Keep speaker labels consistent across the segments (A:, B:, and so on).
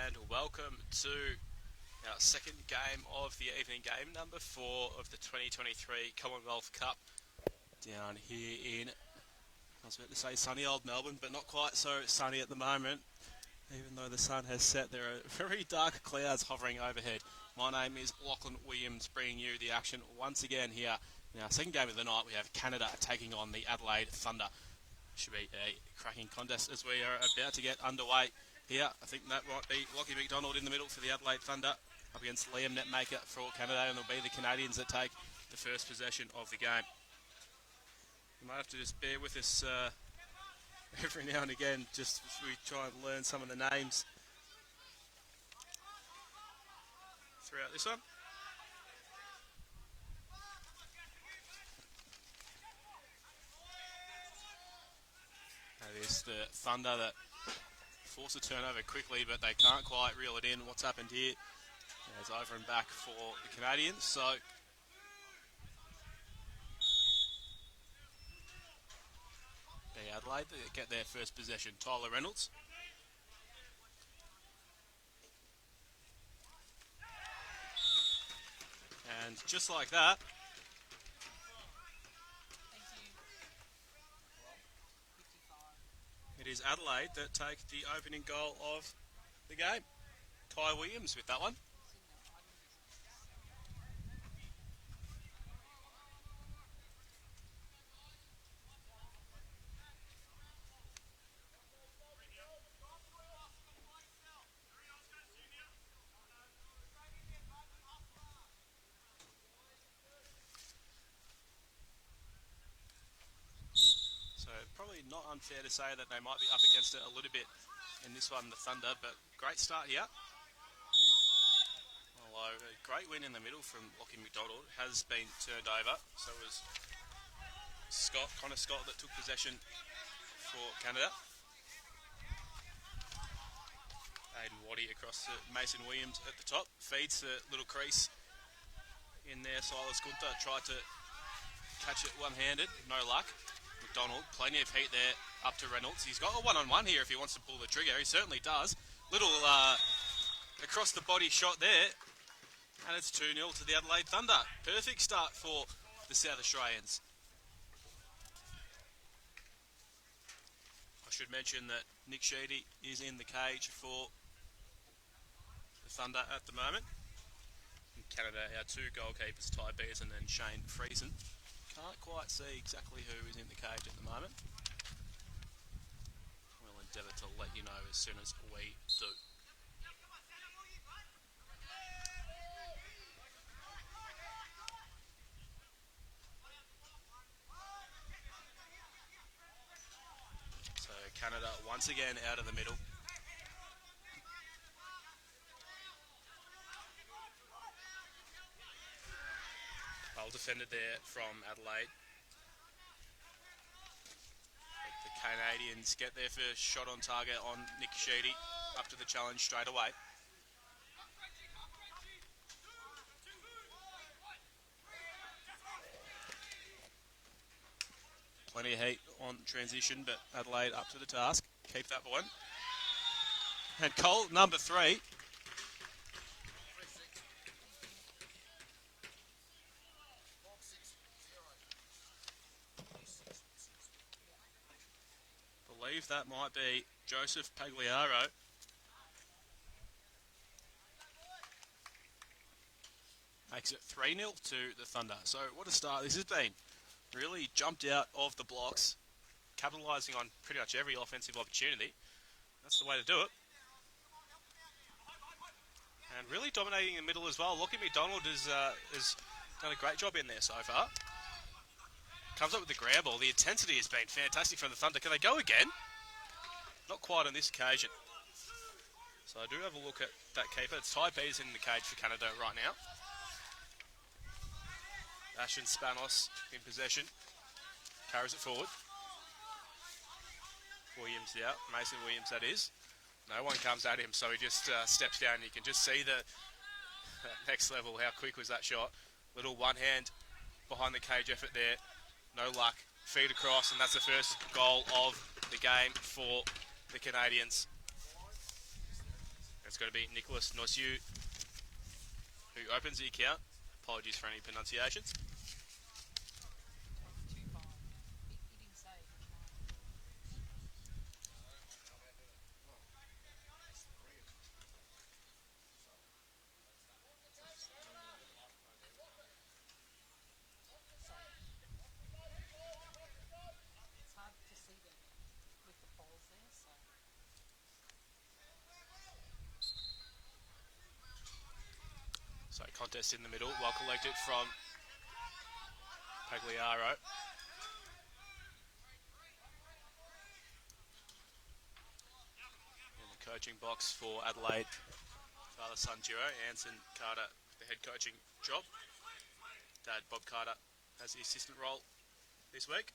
A: and welcome to our second game of the evening, game number 4 of the 2023 Commonwealth Cup down here in, I was about to say sunny old Melbourne, but not quite so sunny at the moment. Even though the sun has set, there are very dark clouds hovering overhead. My name is Lachlan Williams, bringing you the action once again here. In our second game of the night, we have Canada taking on the Adelaide Thunder. Should be a cracking contest as we are about to get underway here. I think that might be Lockie McDonald in the middle for the Adelaide Thunder, up against Liam Netmaker for Canada, and it'll be the Canadians that take the first possession of the game. You might have to just bear with us every now and again, just as we try and learn some of the names throughout this one. That is the Thunder that force a turnover quickly, but they can't quite reel it in. What's happened here? It's over and back for the Canadians. So the Adelaide get their first possession. Tyler Reynolds. And just like that, it is Adelaide that take the opening goal of the game. Kai Williams with that one. Probably not unfair to say that they might be up against it a little bit in this one, the Thunder, but great start here. Although a great win in the middle from Lockie McDonald has been turned over. So it was Connor Scott that took possession for Canada. Aiden Waddy across to Mason Williams at the top. Feeds the little crease in there. Silas Gunther tried to catch it one-handed, no luck. McDonald, plenty of heat there, up to Reynolds. He's got a one-on-one here if he wants to pull the trigger. He certainly does. Little across the body shot there, and it's 2-0 to the Adelaide Thunder. Perfect start for the South Australians. I should mention that Nick Sheedy is in the cage for the Thunder at the moment. In Canada, our two goalkeepers, Ty Beerson and Shane Friesen. Can't quite see exactly who is in the cage at the moment. We'll endeavour to let you know as soon as we do. So Canada once again out of the middle. Well defended there from Adelaide. The Canadians get their first shot on target on Nick Sheedy, up to the challenge straight away. Plenty of heat on transition, but Adelaide up to the task. Keep that one. And Cole, number 3. I believe that might be Joseph Pagliaro. Makes it 3-0 to the Thunder. So what a start this has been. Really jumped out of the blocks, capitalising on pretty much every offensive opportunity. That's the way to do it. And really dominating in the middle as well. Lockie McDonald has done a great job in there so far. Comes up with the ground ball. The intensity has been fantastic from the Thunder. Can they go again? Not quite on this occasion. So I do have a look at that keeper. It's Ty Beerson in the cage for Canada right now. Ashton Spanos in possession. Carries it forward. Williams out. Mason Williams, that is. No one comes at him, so he just steps down. You can just see the next level. How quick was that shot? Little one hand behind the cage effort there. No luck. Feed across, and that's the first goal of the game for the Canadians. It's going to be Nicholas Nosiu who opens the account. Apologies for any pronunciations. So contest in the middle, well collected from Pagliaro. In the coaching box for Adelaide, father-son duo, Anson Carter, the head coaching job. Dad Bob Carter has the assistant role this week.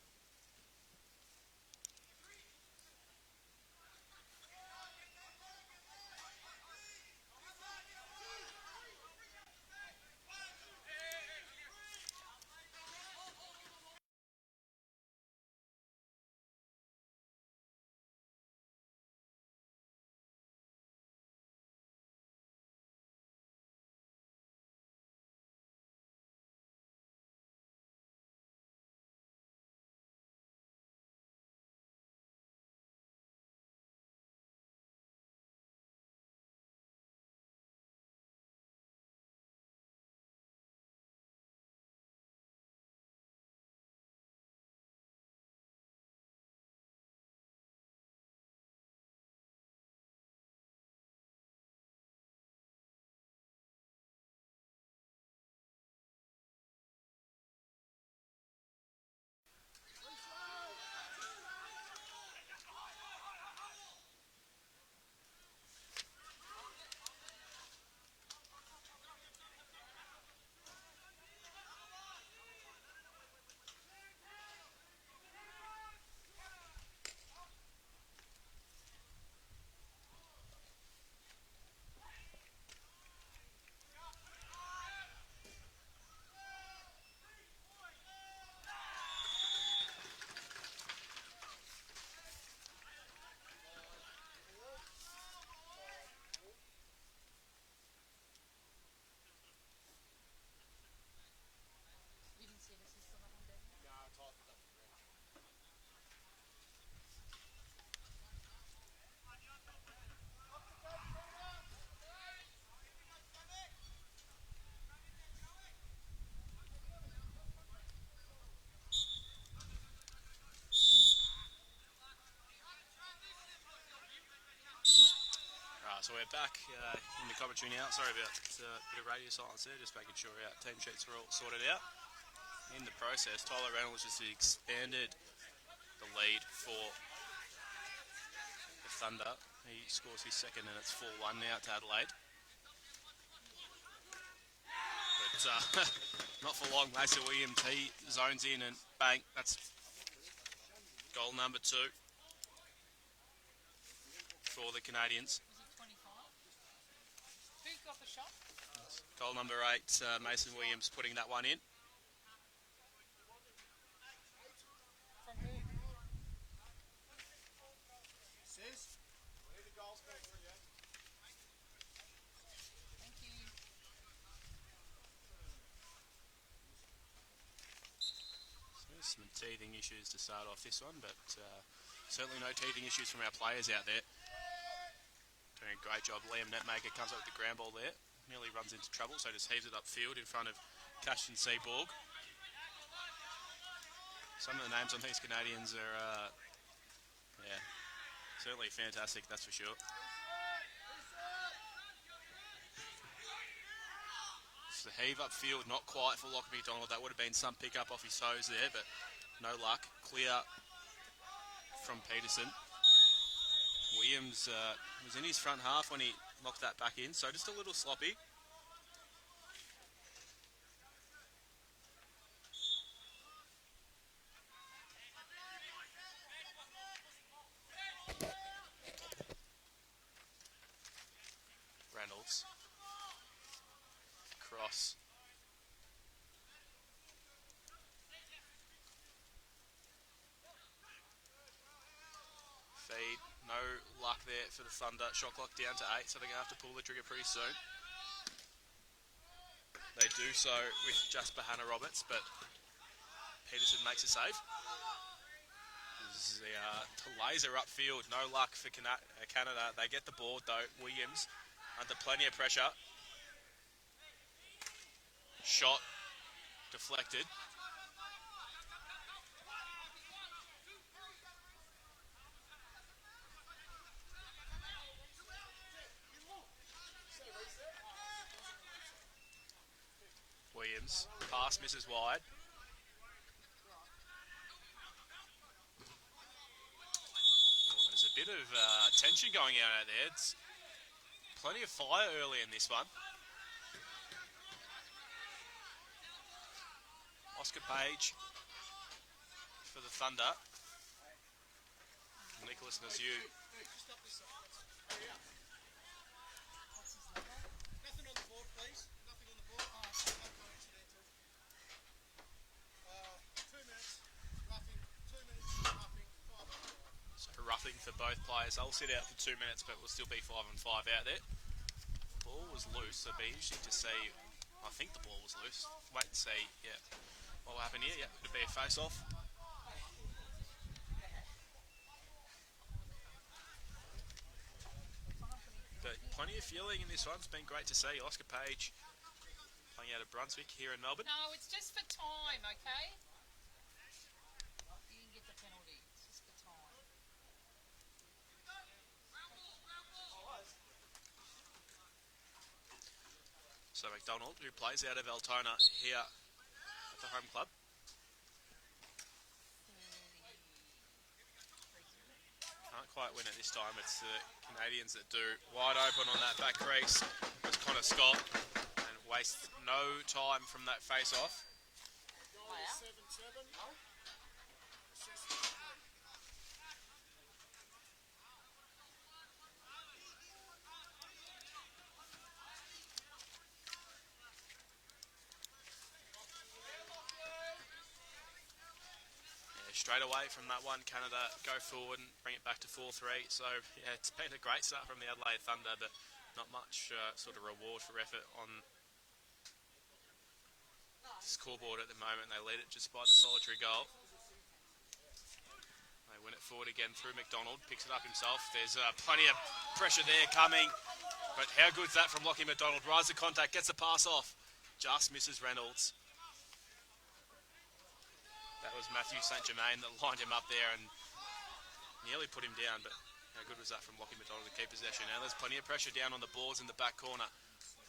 A: So we're back in the commentary now. Sorry about a bit of radio silence there, just making sure our team sheets are all sorted out. In the process, Tyler Reynolds just expanded the lead for the Thunder. He scores his second and it's 4-1 now to Adelaide. But not for long. Mason Williams, he zones in and bang, that's goal number 2 for the Canadians. Goal number 8, Mason Williams putting that one in. Some teething issues to start off this one, but certainly no teething issues from our players out there. Doing a great job. Liam Netmaker comes up with the ground ball there. Nearly runs into trouble, so just heaves it upfield in front of Cashton Seaborg. Some of the names on these Canadians are, certainly fantastic, that's for sure. It's the heave upfield, not quite for Lockie McDonald. That would have been some pick up off his toes there, but no luck. Clear from Peterson. Williams was in his front half when he knocked that back in, so just a little sloppy. Reynolds. Cross. Feed, no luck there for the Thunder. Shot clock down to 8, so they're going to have to pull the trigger pretty soon. They do so with just Bahana Roberts, but Peterson makes a save. This is the laser upfield. No luck for Canada. They get the ball, though. Williams under plenty of pressure. Shot deflected. Williams, pass misses wide. Oh, there's a bit of tension going out there. It's plenty of fire early in this one. Oscar Page for the Thunder. Nicholas Naziu. Roughing for both players. They'll sit out for 2 minutes, but we'll still be 5-on-5 out there. Ball was loose, so it'll be interesting to see. I think the ball was loose. Wait and see. Yeah, what will happen here? Yeah, it'll be a face-off. But plenty of feeling in this one. It's been great to see. Oscar Page playing out of Brunswick here in Melbourne.
B: No, it's just for time, okay? You didn't get the penalty. It's just for time.
A: So McDonald, who plays out of Altona here at the home club. Can't quite win it this time. It's the Canadians that do. Wide open on that back crease was Connor Scott, and wastes no time from that face-off. Straight away from that one, Canada go forward and bring it back to 4-3. So, yeah, it's been a great start from the Adelaide Thunder, but not much sort of reward for effort on the scoreboard at the moment. They lead it just by the solitary goal. They win it forward again through McDonald, picks it up himself. There's plenty of pressure there coming, but how good's that from Lachie McDonald? Rise to contact, gets the pass off, just misses Reynolds. That was Matthew St. Germain that lined him up there and nearly put him down, but how good was that from Lachie McDonald to keep possession? Now there's plenty of pressure down on the boards in the back corner.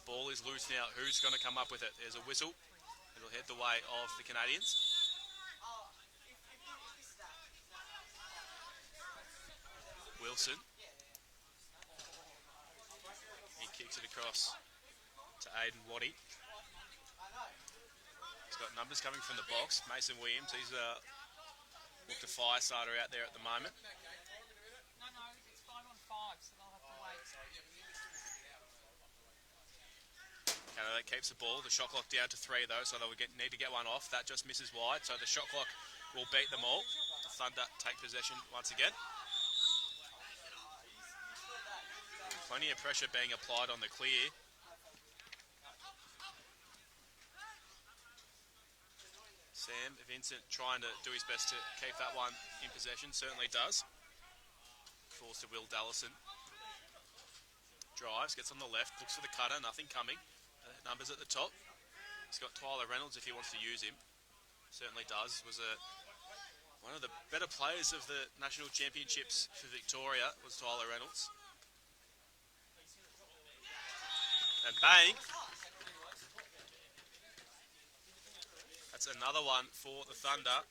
A: Ball is loose now. Who's going to come up with it? There's a whistle. It'll head the way of the Canadians. Wilson. He kicks it across to Aidan Waddy. He's got numbers coming from the box. Mason Williams, he's looked a fire starter out there at the moment.
B: No, it's 5-on-5, so they'll have to wait.
A: Canada keeps the ball. The shot clock down to 3 though, so they'll need to get one off. That just misses wide, so the shot clock will beat them all. The Thunder take possession once again. Plenty of pressure being applied on the clear. Sam Vincent trying to do his best to keep that one in possession. Certainly does. Falls to Will Dallison. Drives, gets on the left, looks for the cutter, nothing coming. Numbers at the top. He's got Tyler Reynolds if he wants to use him. Certainly does. Was one of the better players of the National Championships for Victoria was Tyler Reynolds. And bang! That's another one for the Thunder.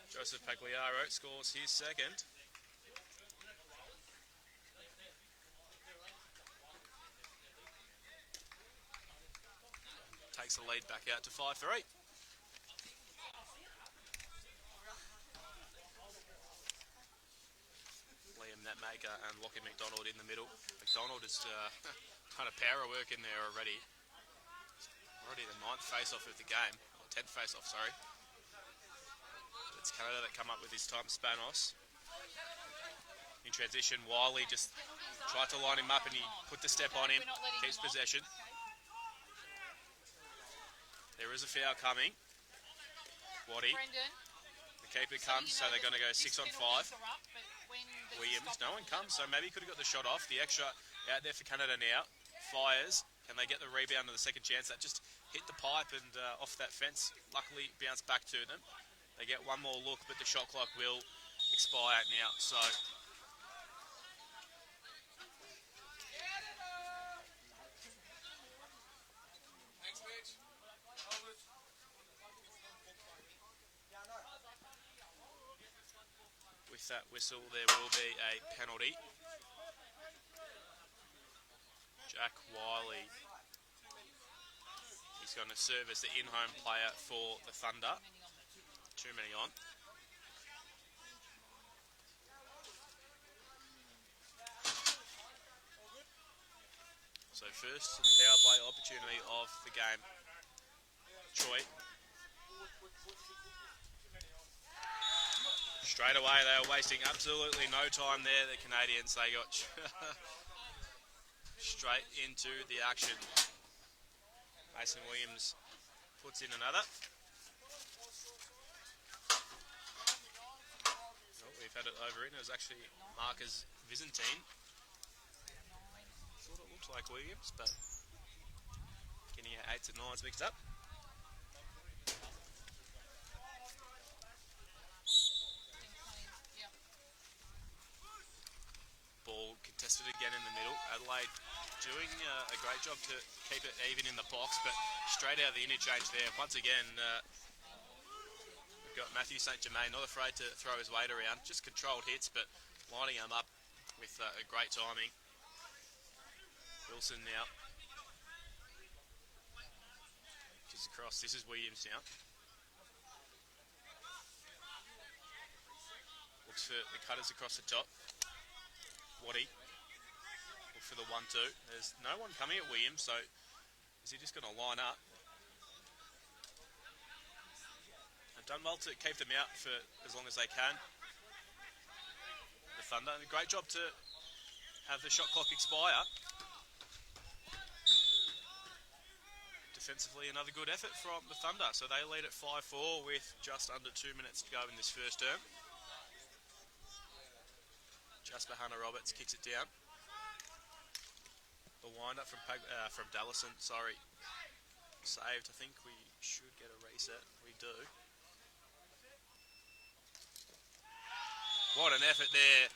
A: Joseph Pagliaro scores his second. Takes the lead back out to 5-3. Liam Netmaker and Lachie McDonald in the middle. McDonald has done a power work in there already. Already the 9th face-off of the game. Or 10th face-off, sorry. It's Canada that come up with his time Spanos. In transition, Wiley just tried to line him up and he put the step on him, keeps possession. There is a foul coming. Waddy. The keeper comes, so they're going to go 6 on 5. Williams, no one comes, so maybe he could have got the shot off. The extra out there for Canada now. Fires. Can they get the rebound on the second chance? That just hit the pipe and off that fence. Luckily, bounced back to them. They get one more look, but the shot clock will expire now. So with that whistle, there will be a penalty. Jack Wiley, he's going to serve as the in-home player for the Thunder. Too many on. So first power play opportunity of the game. Troy. Straight away, they were wasting absolutely no time there, the Canadians. They got straight into the action. Mason Williams puts in another. Oh, we've had it over in. It was actually Marcus Byzantine. Thought it looked like Williams, but getting our 8s and 9s mixed up. Ball contested again in the middle. Adelaide doing a great job to keep it even in the box, but straight out of the interchange there. Once again, we've got Matthew St. Germain, not afraid to throw his weight around. Just controlled hits, but lining them up with a great timing. Wilson now. Just across. This is Williams now. Looks for the cutters across the top. Waddy. Look for the 1-2. There's no one coming at Williams, so is he just going to line up? They've done well to keep them out for as long as they can. The Thunder, a great job to have the shot clock expire. Defensively, another good effort from the Thunder. So they lead at 5-4 with just under 2 minutes to go in this first term. Jasper Hunter-Roberts kicks it down. The wind-up from Dallison, sorry. Saved. I think we should get a reset. We do. What an effort there.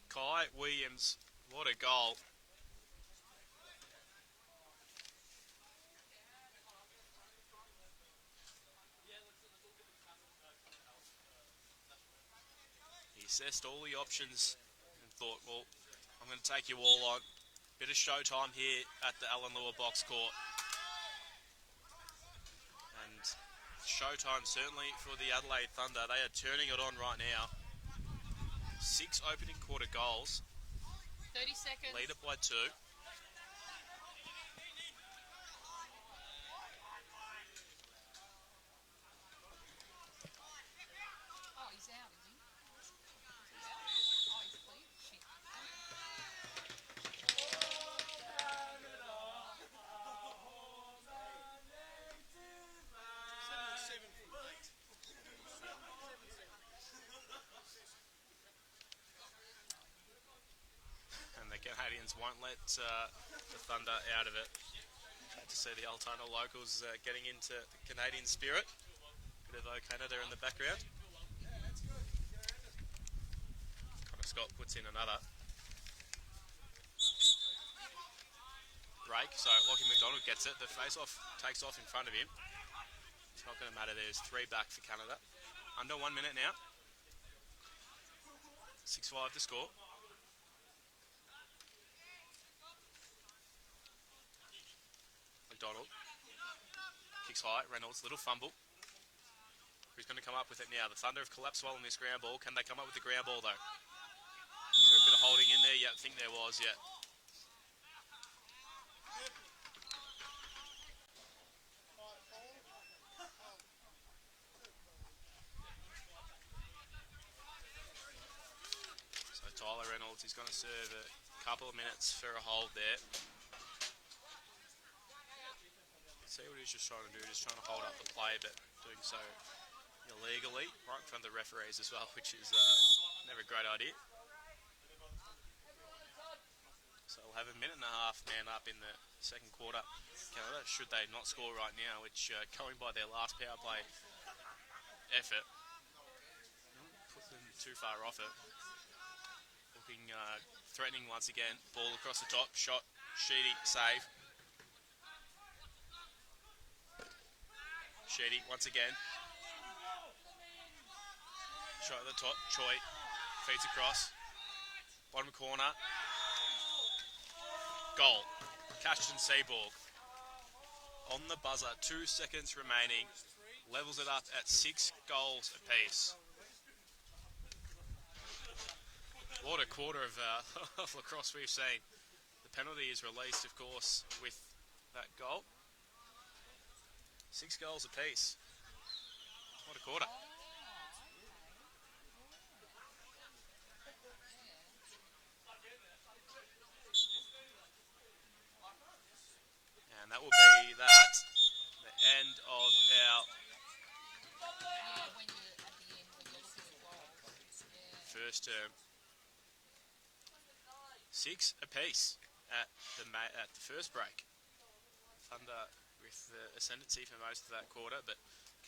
A: Kai Williams, what a goal. He assessed all the options and thought, well, I'm going to take you all on. Bit of showtime here at the Lewer Boxscore. And showtime certainly for the Adelaide Thunder. They are turning it on right now. 6 opening quarter goals.
B: 30 seconds.
A: Lead it by 2.
B: Oh, he's out, is he? Oh, he's clear. Shit.
A: And the Canadians won't let the Thunder out of it. Glad to see the Altona locals getting into the Canadian spirit. Bit of Canada in the background. Connor Scott puts in another. Break, so Lockie McDonald gets it. The face-off takes off in front of him. It's not going to matter. There's 3 back for Canada. Under 1 minute now. 6-5 to score. McDonald kicks high. Reynolds, little fumble. Who's going to come up with it now? The Thunder have collapsed well in this ground ball. Can they come up with the ground ball though? Is there a bit of holding in there? Yeah, I think there was, yeah. holds. He's going to serve a couple of minutes for a hold there. See what he's just trying to do, just trying to hold up the play, but doing so illegally, right in front of the referees as well, which is never a great idea. So we'll have a minute and a half man up in the second quarter. Canada, should they not score right now, which going by their last power play effort, put them too far off it. Looking threatening once again. Ball across the top, shot, Sheedy, save. Sheedy once again. Shot at the top, Choi feeds across. Bottom corner. Goal. Cashton Seaborg. On the buzzer, 2 seconds remaining. Levels it up at 6 goals apiece. What a quarter of lacrosse we've seen. The penalty is released, of course, with that goal. 6 goals apiece. What a quarter. And that will be that. The end of our first term. 6 apiece at the first break. Thunder with the ascendancy for most of that quarter, but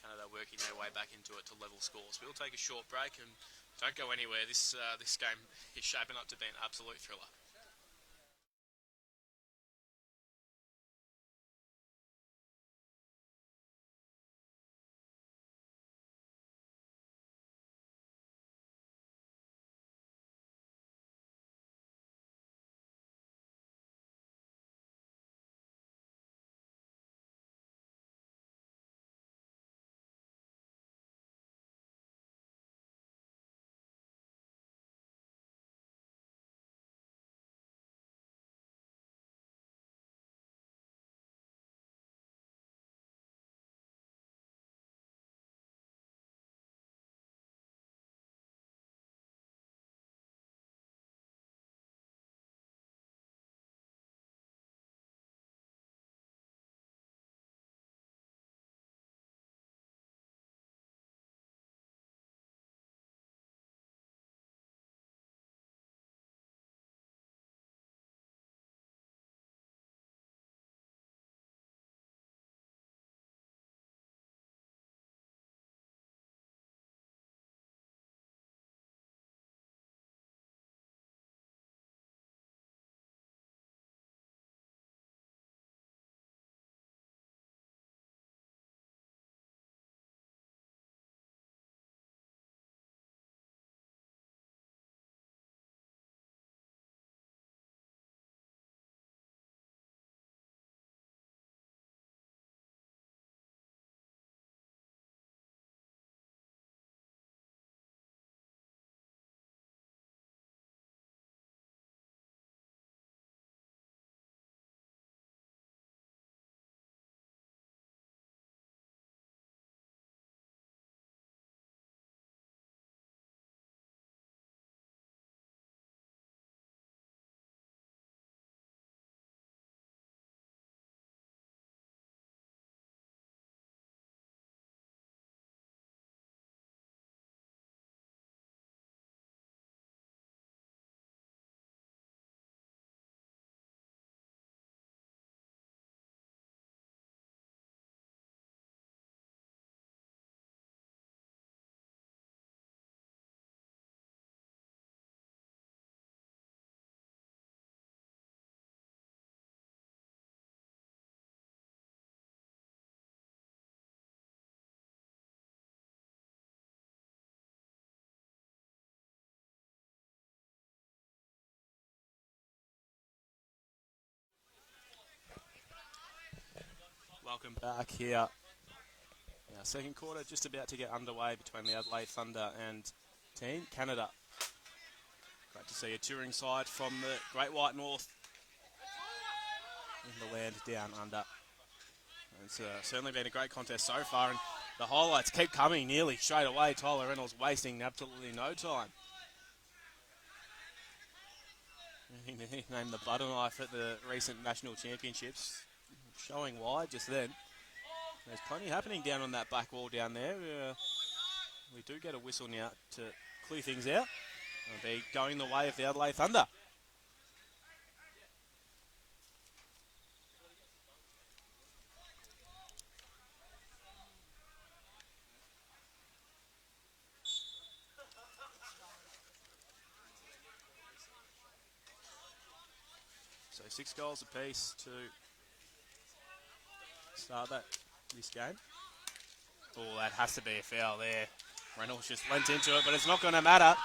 A: Canada working their way back into it to level scores. We'll take a short break and don't go anywhere. This game is shaping up to be an absolute thriller. Welcome back here. Our second quarter just about to get underway between the Adelaide Thunder and Team Canada. Great to see a touring side from the Great White North in the land down under. It's certainly been a great contest so far, and the highlights keep coming nearly straight away. Tyler Reynolds wasting absolutely no time. He named the butter knife at the recent national championships. Showing wide just then. There's plenty happening down on that back wall down there. We do get a whistle now to clear things out. It'll be going the way of the Adelaide Thunder. So 6 goals apiece to start this game. Oh, that has to be a foul there. Reynolds just lent into it, but it's not going to matter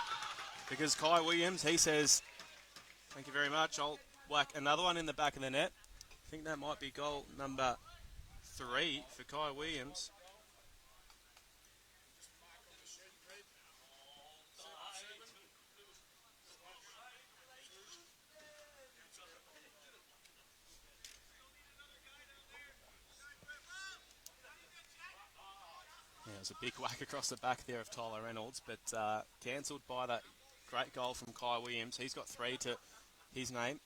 A: because Kai Williams, he says, thank you very much, I'll whack another one in the back of the net. I think that might be goal number 3 for Kai Williams. Yeah, it was a big whack across the back there of Tyler Reynolds, but cancelled by that great goal from Kai Williams. He's got 3 to his name.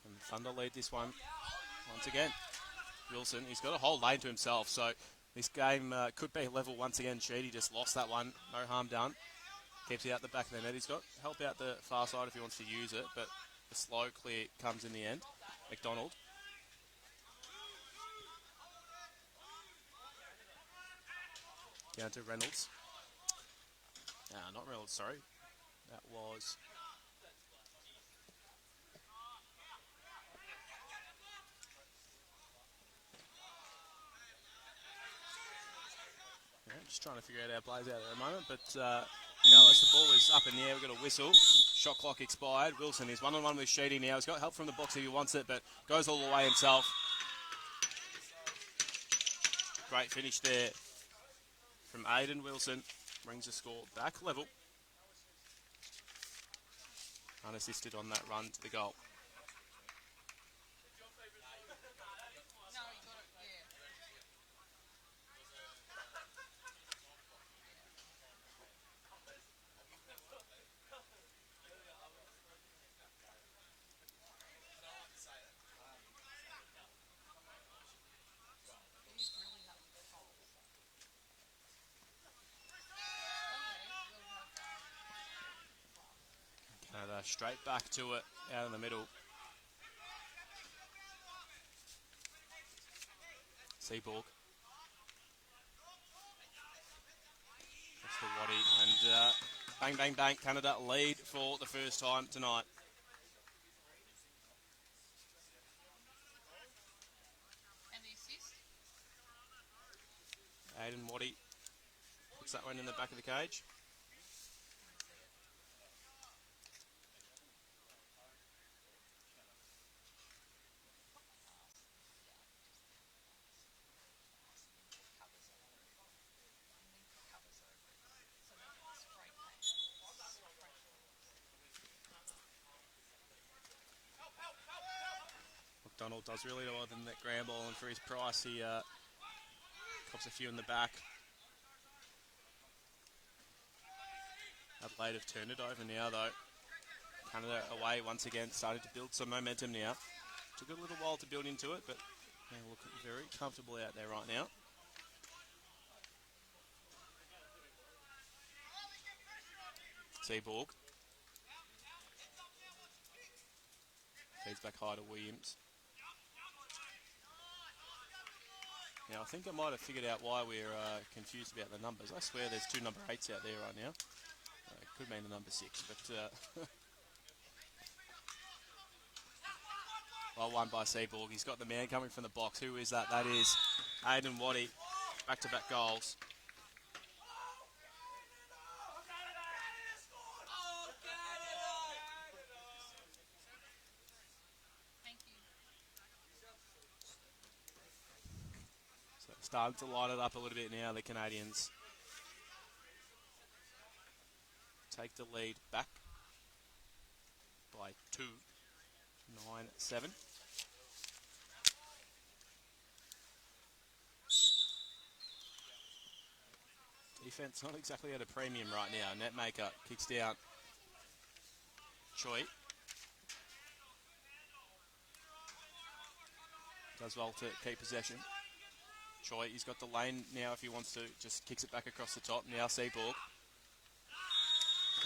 A: And the Thunder lead this one once again. Wilson, he's got a whole lane to himself, so this game could be level once again. Sheedy just lost that one, no harm done. Keeps it out the back of the net. He's got help out the far side if he wants to use it, but the slow clear comes in the end. McDonald. Down to Reynolds. Not Reynolds, sorry. That was... Yeah, just trying to figure out our plays out at the moment, but Gallows, the ball is up in the air. We've got a whistle. Shot clock expired. Wilson is one-on-one with Sheedy now. He's got help from the box if he wants it, but goes all the way himself. Great finish there from Aiden Wilson. Brings the score back level. Unassisted on that run to the goal.
B: No, he got it, yeah. He's really having a fall.
A: Canada straight back to it, out in the middle. Seaborg. That's the Waddy. And bang, bang, bang. Canada lead for the first time tonight.
B: And the assist?
A: Aiden Waddy puts that one in the back of the cage. McDonald does really well than that ground ball, and for his price, he cops a few in the back. Adelaide have turned it over now, though. Canada away once again, starting to build some momentum now. Took a little while to build into it, but they look very comfortable out there right now. Seaborg. Feeds back high to Williams. Now, I think I might have figured out why we're confused about the numbers. I swear there's 2 number 8s out there right now. It could mean the number 6, but... well won by Seaborg. He's got the man coming from the box. Who is that? That is Aiden Waddy. Back-to-back goals.
B: Thank you.
A: So starting to light it up a little bit now, the Canadians. Take the lead back by 2. 9-7. Defense not exactly at a premium right now. Netmaker kicks down Choi does well to keep possession. Choi, he's got the lane now if he wants to, just kicks it back across the top. Now Seaborg.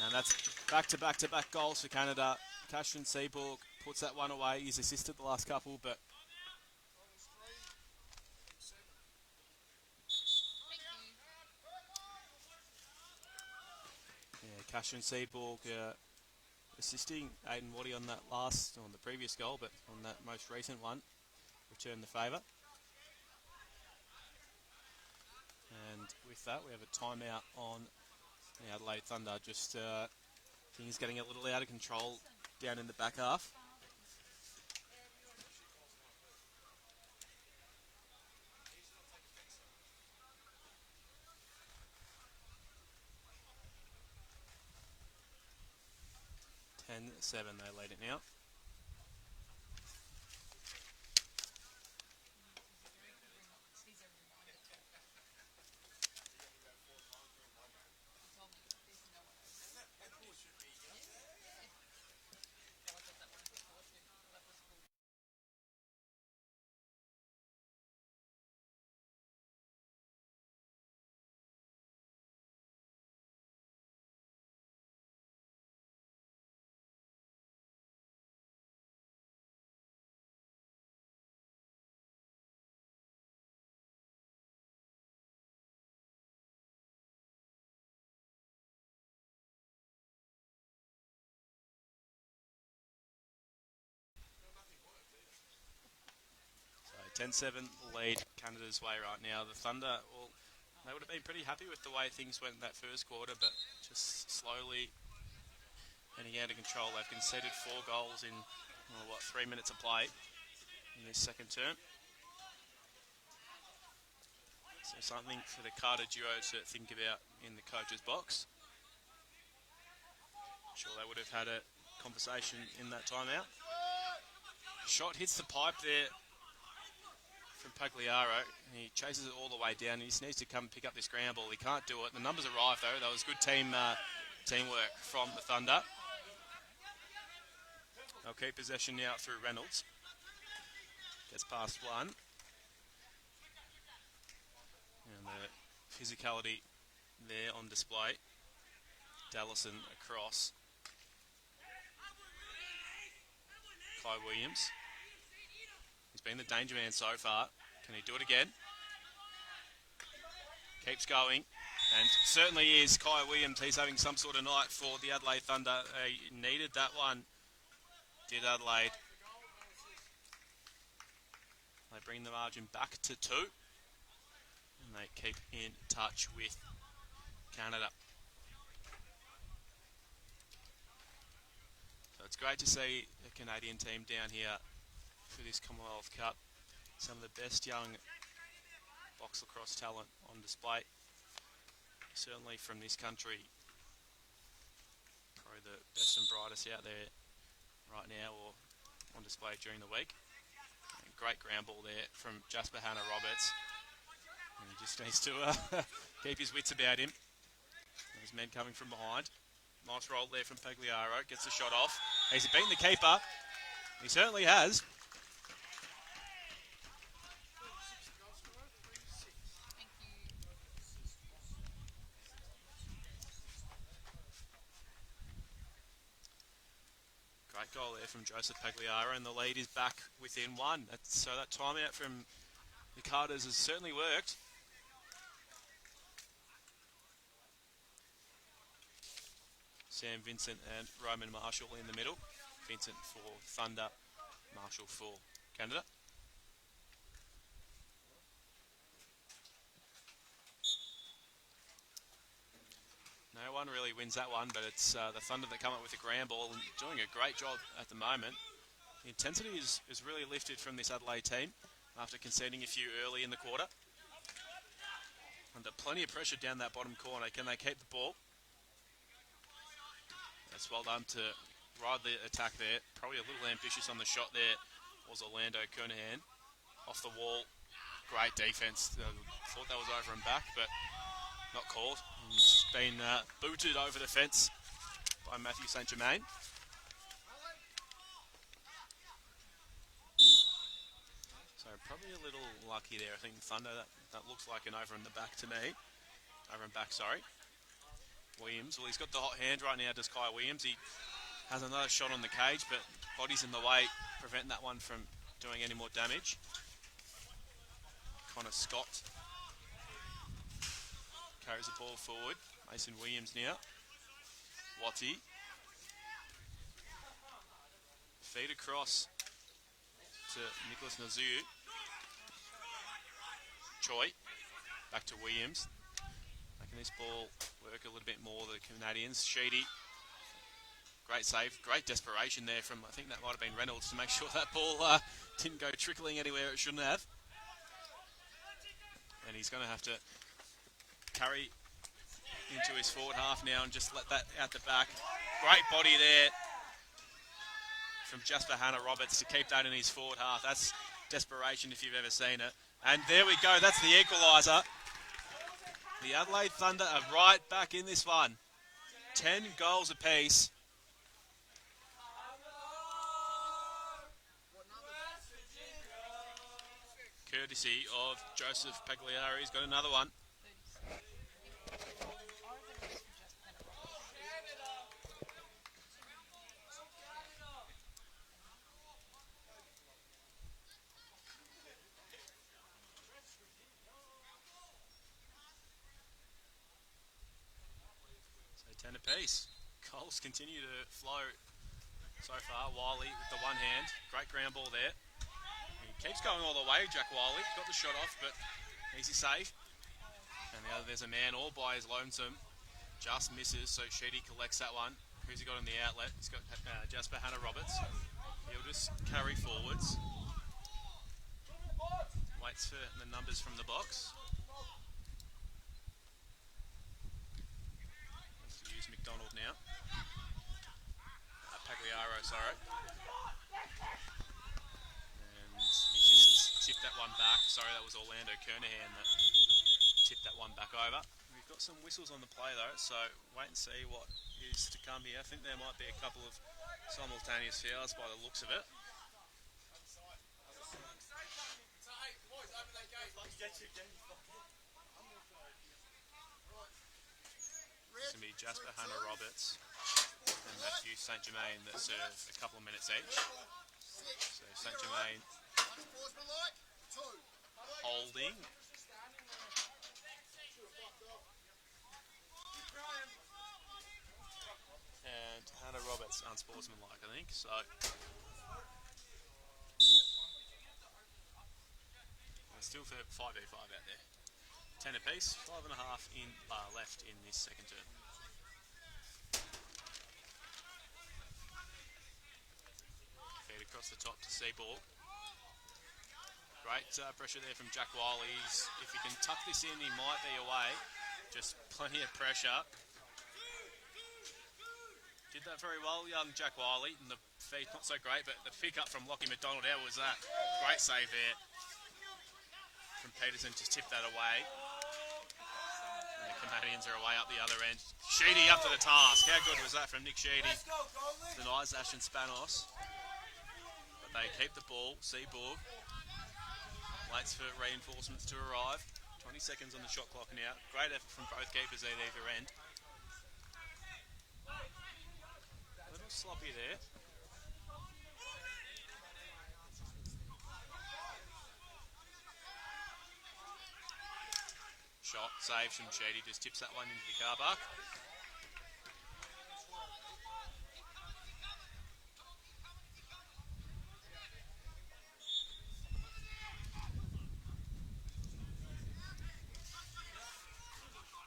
A: And that's back-to-back goals for Canada. Cashin Seaborg puts that one away. He's assisted the last couple, but yeah, Cashin Seaborg assisting Aiden Waddy on the previous goal, but on that most recent one, returned the favour. And with that, we have a timeout on the Adelaide Thunder. Just things getting a little out of control down in the back half. (10-7) they lead it now. So 10-7 lead Canada's way right now. The Thunder, well, they would have been pretty happy with the way things went in that first quarter, but just slowly getting out of control. They've conceded 4 goals in, 3 minutes of play in this second term. So something for the Carter duo to think about in the coach's box. I'm sure they would have had a conversation in that timeout. Shot hits the pipe there from Pagliaro. He chases it all the way down. He just needs to come pick up this ground ball. He can't do it. The numbers arrive though. That was good teamwork from the Thunder. They'll keep possession now through Reynolds. Gets past one. And the physicality there on display. Dallison across. Kai Williams. He's been the danger man so far. Can he do it again? Keeps going. And certainly is Kai Williams. He's having some sort of night for the Adelaide Thunder. They needed that one. Did Adelaide. They bring the margin back to 2. And they keep in touch with Canada. So it's great to see a Canadian team down here for this Commonwealth Cup. Some of the best young box lacrosse talent on display. Certainly from this country. Probably the best and brightest out there right now or on display during the week. And great ground ball there from Jasper Hanna-Roberts. And he just needs to keep his wits about him. There's men coming from behind. Nice roll there from Pagliaro. Gets the shot off. He's beaten the keeper. He certainly has. Great goal there from Joseph Pagliaro, and the lead is back within 1. So that timeout from the Carters has certainly worked. Sam Vincent and Roman Marshall in the middle. Vincent for Thunder, Marshall for Canada. No one really wins that one, but it's the Thunder that come up with the ground ball and doing a great job at the moment. The intensity is really lifted from this Adelaide team after conceding a few early in the quarter. Under plenty of pressure down that bottom corner. Can they keep the ball? That's well done to ride the attack there. Probably a little ambitious on the shot there was Orlando Kernahan. Off the wall. Great defence. Thought that was over and back, but not called. He's been booted over the fence by Matthew St. Germain. Probably a little lucky there. I think Thunder, that looks like an over in the back to me. Over and back, sorry. Williams, well, he's got the hot hand right now, does Kai Williams. He has another shot on the cage, but body's in the way, preventing that one from doing any more damage. Connor Scott carries the ball forward. Mason Williams now. Watty. Feed across to Nicholas Nazu. Choi. Back to Williams. Making this ball work a little bit more, the Canadians. Sheedy. Great save. Great desperation there from, I think that might have been Reynolds, to make sure that ball didn't go trickling anywhere it shouldn't have. And he's going to have to carry into his forward half now and just let that out the back. Great body there from Jasper Hanna-Roberts to keep that in his forward half. That's desperation if you've ever seen it. And there we go, that's the equaliser. The Adelaide Thunder are right back in this one. 10 goals apiece. Courtesy of Joseph Pagliari. He's got another one. So 10 apiece. Goals continue to flow so far. Wiley with the one hand. Great ground ball there. He keeps going all the way, Jack Wiley. Got the shot off, but easy save. And the other, there's a man all by his lonesome. Just misses, so Sheedy collects that one. Who's he got on the outlet? He's got Jasper Hanna-Roberts. He'll just carry forwards. Waits for the numbers from the box. Let's use McDonald now. Pagliaro, sorry. And he just tipped that one back. Sorry, that was Orlando Kernahan that tipped that one back over. We've got some whistles on the play though, so wait and see what is to come here. I think there might be a couple of simultaneous fouls by the looks of it. It's going to be Jasper Hanna-Roberts and Matthew St. Germain that serve a couple of minutes each. So St. Germain holding. And Hanna-Roberts unsportsmanlike, I think. So still for 5v5 out there. 10 apiece, 5.5 in left in this second term. Feed across the top to Seaborg. Great pressure there from Jack Wiley. If he can tuck this in, he might be away. Just plenty of pressure. Did that very well, young Jack Wiley. And the feed, not so great, but the pick up from Lockie McDonald, how was that? Great save there from Peterson, just tipped that away. And the Canadians are away up the other end. Sheedy up to the task. How good was that from Nick Sheedy? Denies Ashton Spanos. But they keep the ball. Seaborg waits for reinforcements to arrive. 20 seconds on the shot clock now. Great effort from both keepers at either end. A little sloppy there. Shot, saves from Sheedy, just tips that one into the car park.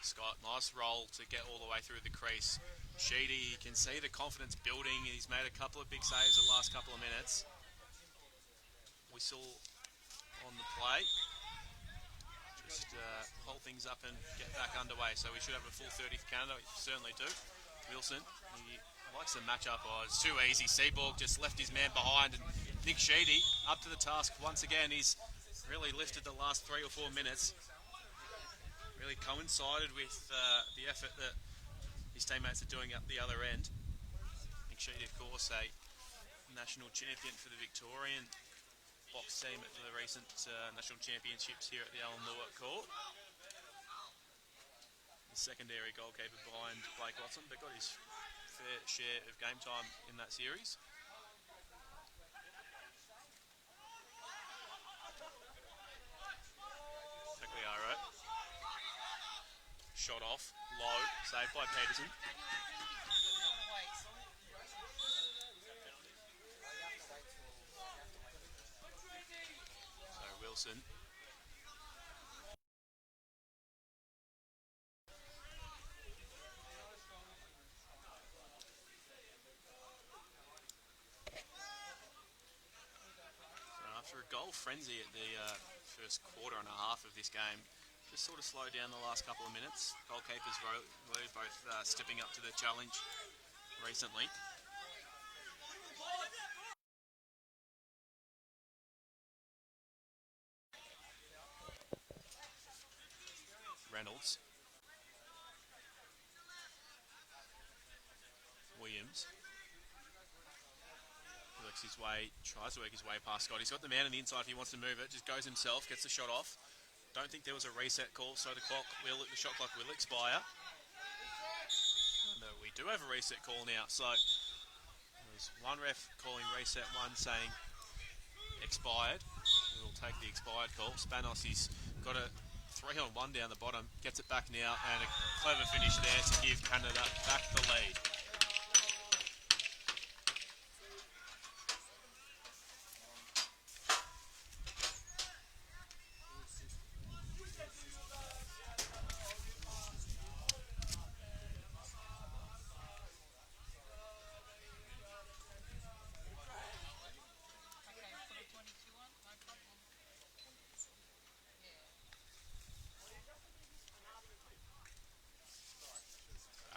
A: Scott, nice roll to get all the way through the crease. Sheedy, you can see the confidence building. He's made a couple of big saves the last couple of minutes. Whistle on the play. Just hold things up and get back underway. So we should have a full 30 for Canada. We certainly do. Wilson, he likes the matchup. Oh, it's too easy. Seaborg just left his man behind. And Nick Sheedy up to the task once again. He's really lifted the last 3 or 4 minutes. Really coincided with the effort that his teammates are doing up the other end. Nick Sheedy, of course, a national champion for the Victorian box team for the recent national championships here at the Lewer court. The secondary goalkeeper behind Blake Watson, but got his fair share of game time in that series. Pagliaro. Shot off, low, saved by Peterson. So Wilson. So after a goal frenzy at the first quarter and a half of this game, just sort of slowed down the last couple of minutes. Goalkeepers were both stepping up to the challenge recently. Reynolds. Williams. Works his way, tries to work his way past Scott. He's got the man on the inside if he wants to move it. Just goes himself, gets the shot off. Don't think there was a reset call, so the shot clock will expire. No, we do have a reset call now. So there's one ref calling reset, one saying expired. We'll take the expired call. Spanos, he's got a 3-on-1 down the bottom, gets it back now, and a clever finish there to give Canada back the lead.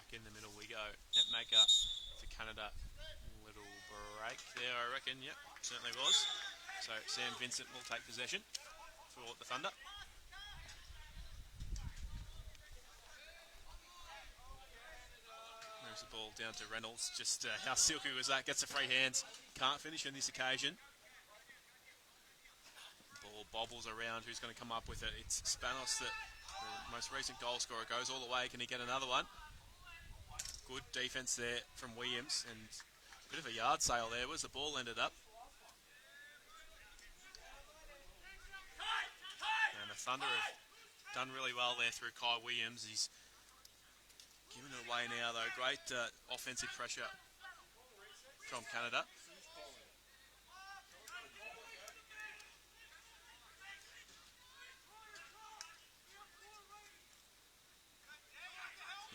A: In the middle we go. Net maker for Canada. Little break there, I reckon. Yep, certainly was. So Sam Vincent will take possession for the Thunder. Moves the ball down to Reynolds. Just how silky was that? Gets the free hands. Can't finish on this occasion. Ball bobbles around. Who's going to come up with it? It's Spanos, the most recent goal scorer. Goes all the way. Can he get another one? Good defence there from Williams, and a bit of a yard sale there was the ball ended up. And the Thunder have done really well there through Kai Williams. He's given it away now though. Great offensive pressure from Canada.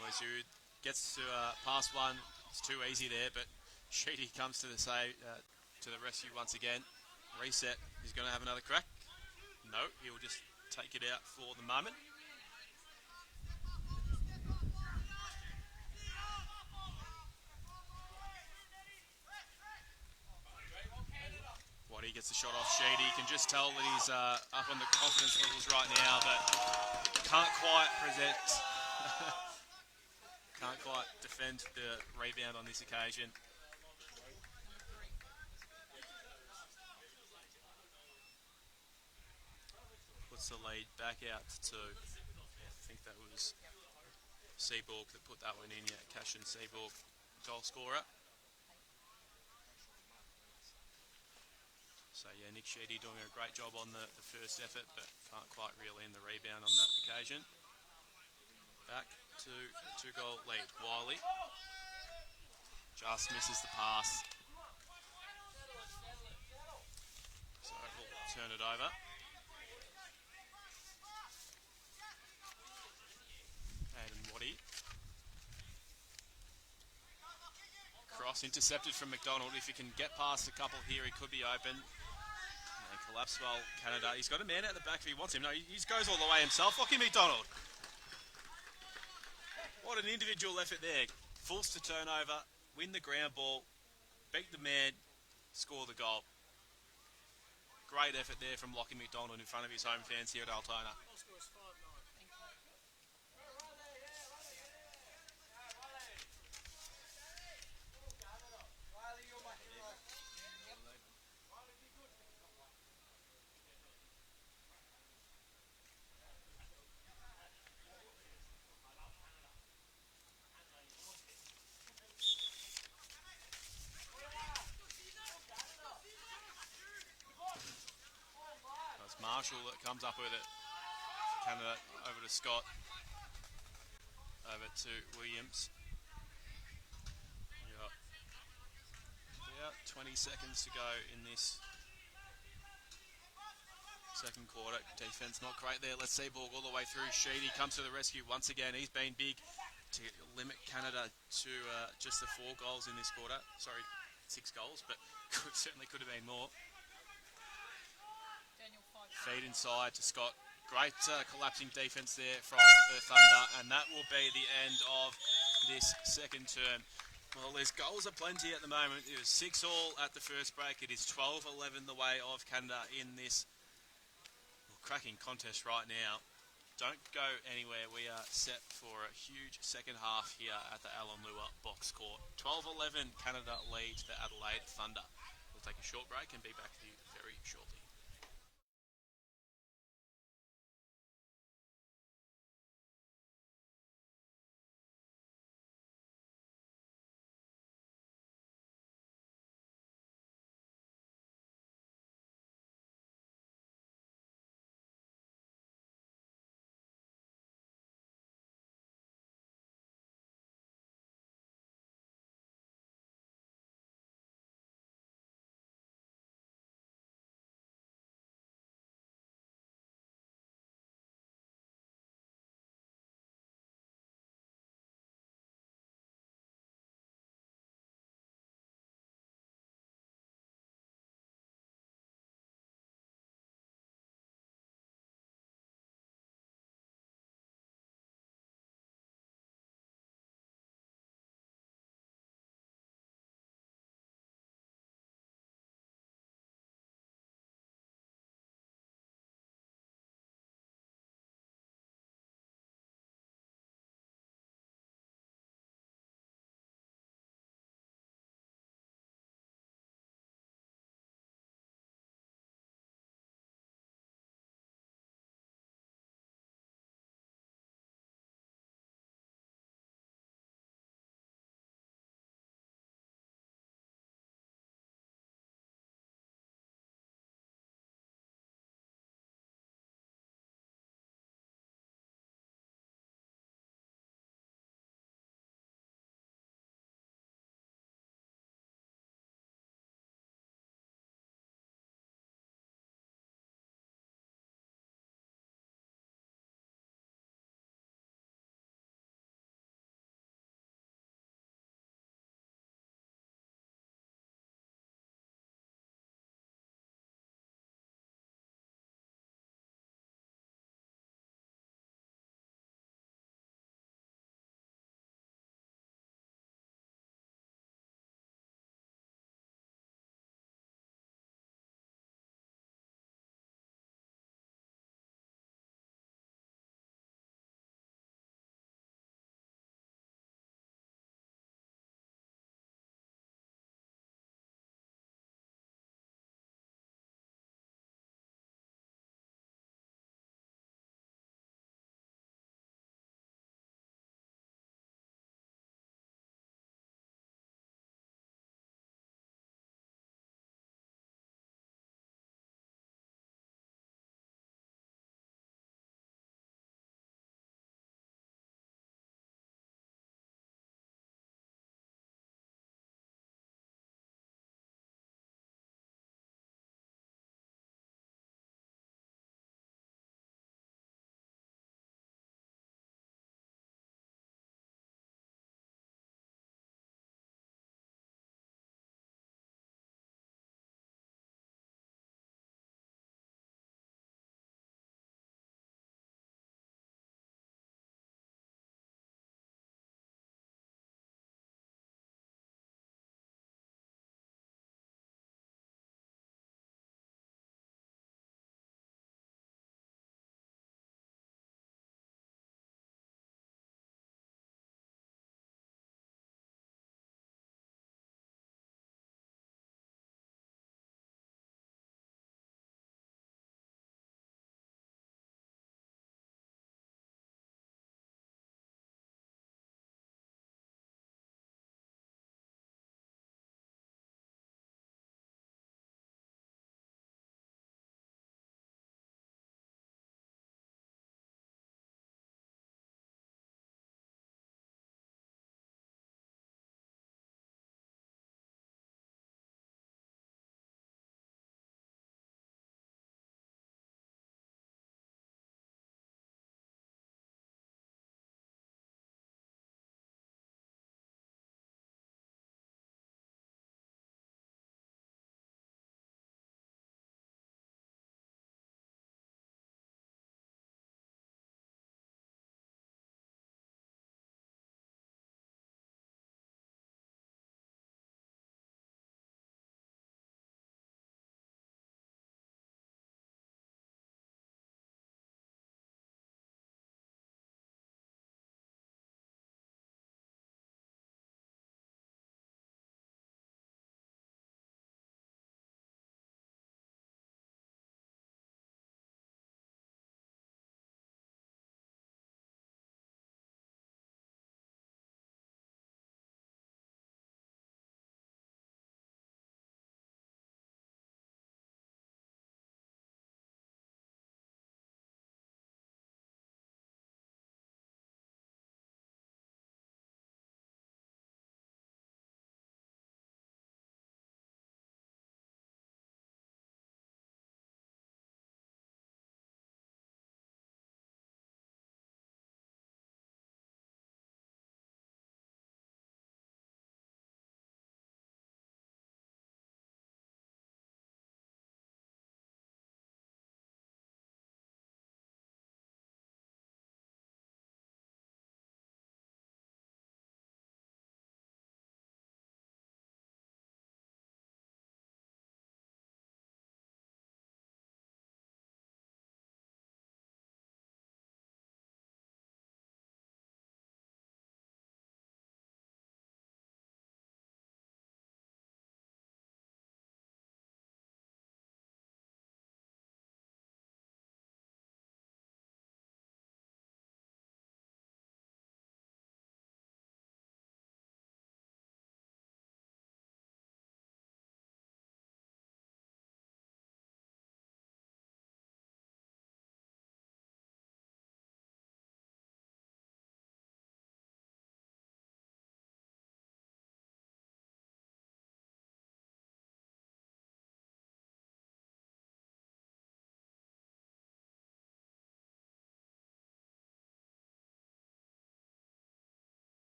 A: Noisu gets to pass one. It's too easy there, but Sheedy comes to the save, to the rescue once again. Reset. He's going to have another crack. No, he'll just take it out for the moment. Waddy gets the shot off Sheedy. You can just tell that he's up on the confidence levels right now, but can't quite present. Can't quite defend the rebound on this occasion. Puts the lead back out to 2. I think that was Seaborg that put that one in. Yeah, Cashin Seaborg, goal scorer. So yeah, Nick Sheedy doing a great job on the first effort, but can't quite reel in the rebound on that occasion. Back to a 2-goal lead. Wiley just misses the pass. So we'll turn it over. Aiden Waddy. Cross intercepted from McDonald. If he can get past a couple here, he could be open. And collapse well, Canada. He's got a man out the back if he wants him. No, he just goes all the way himself. Lachie McDonald. What an individual effort there. Forced the turnover, win the ground ball, beat the man, score the goal. Great effort there from Lachie McDonald in front of his home fans here at Altona. Marshall that comes up with it. Canada over to Scott. Over to Williams. Yep. About 20 seconds to go in this second quarter. Defense not great there. Let's see Borg all the way through. Sheedy comes to the rescue once again. He's been big to limit Canada to just the 4 goals in this quarter. Sorry, 6 goals, but certainly could have been more. Feed inside to Scott. Great collapsing defense there from the Thunder, and that will be the end of this second term. Well, there's goals aplenty at the moment. It was 6-all at the first break. It is 12-11 the way of Canada in this cracking contest right now. Don't go anywhere. We are set for a huge second half here at the Lewer Boxscore. 12-11, Canada leads the Adelaide Thunder. We'll take a short break and be back with you very shortly.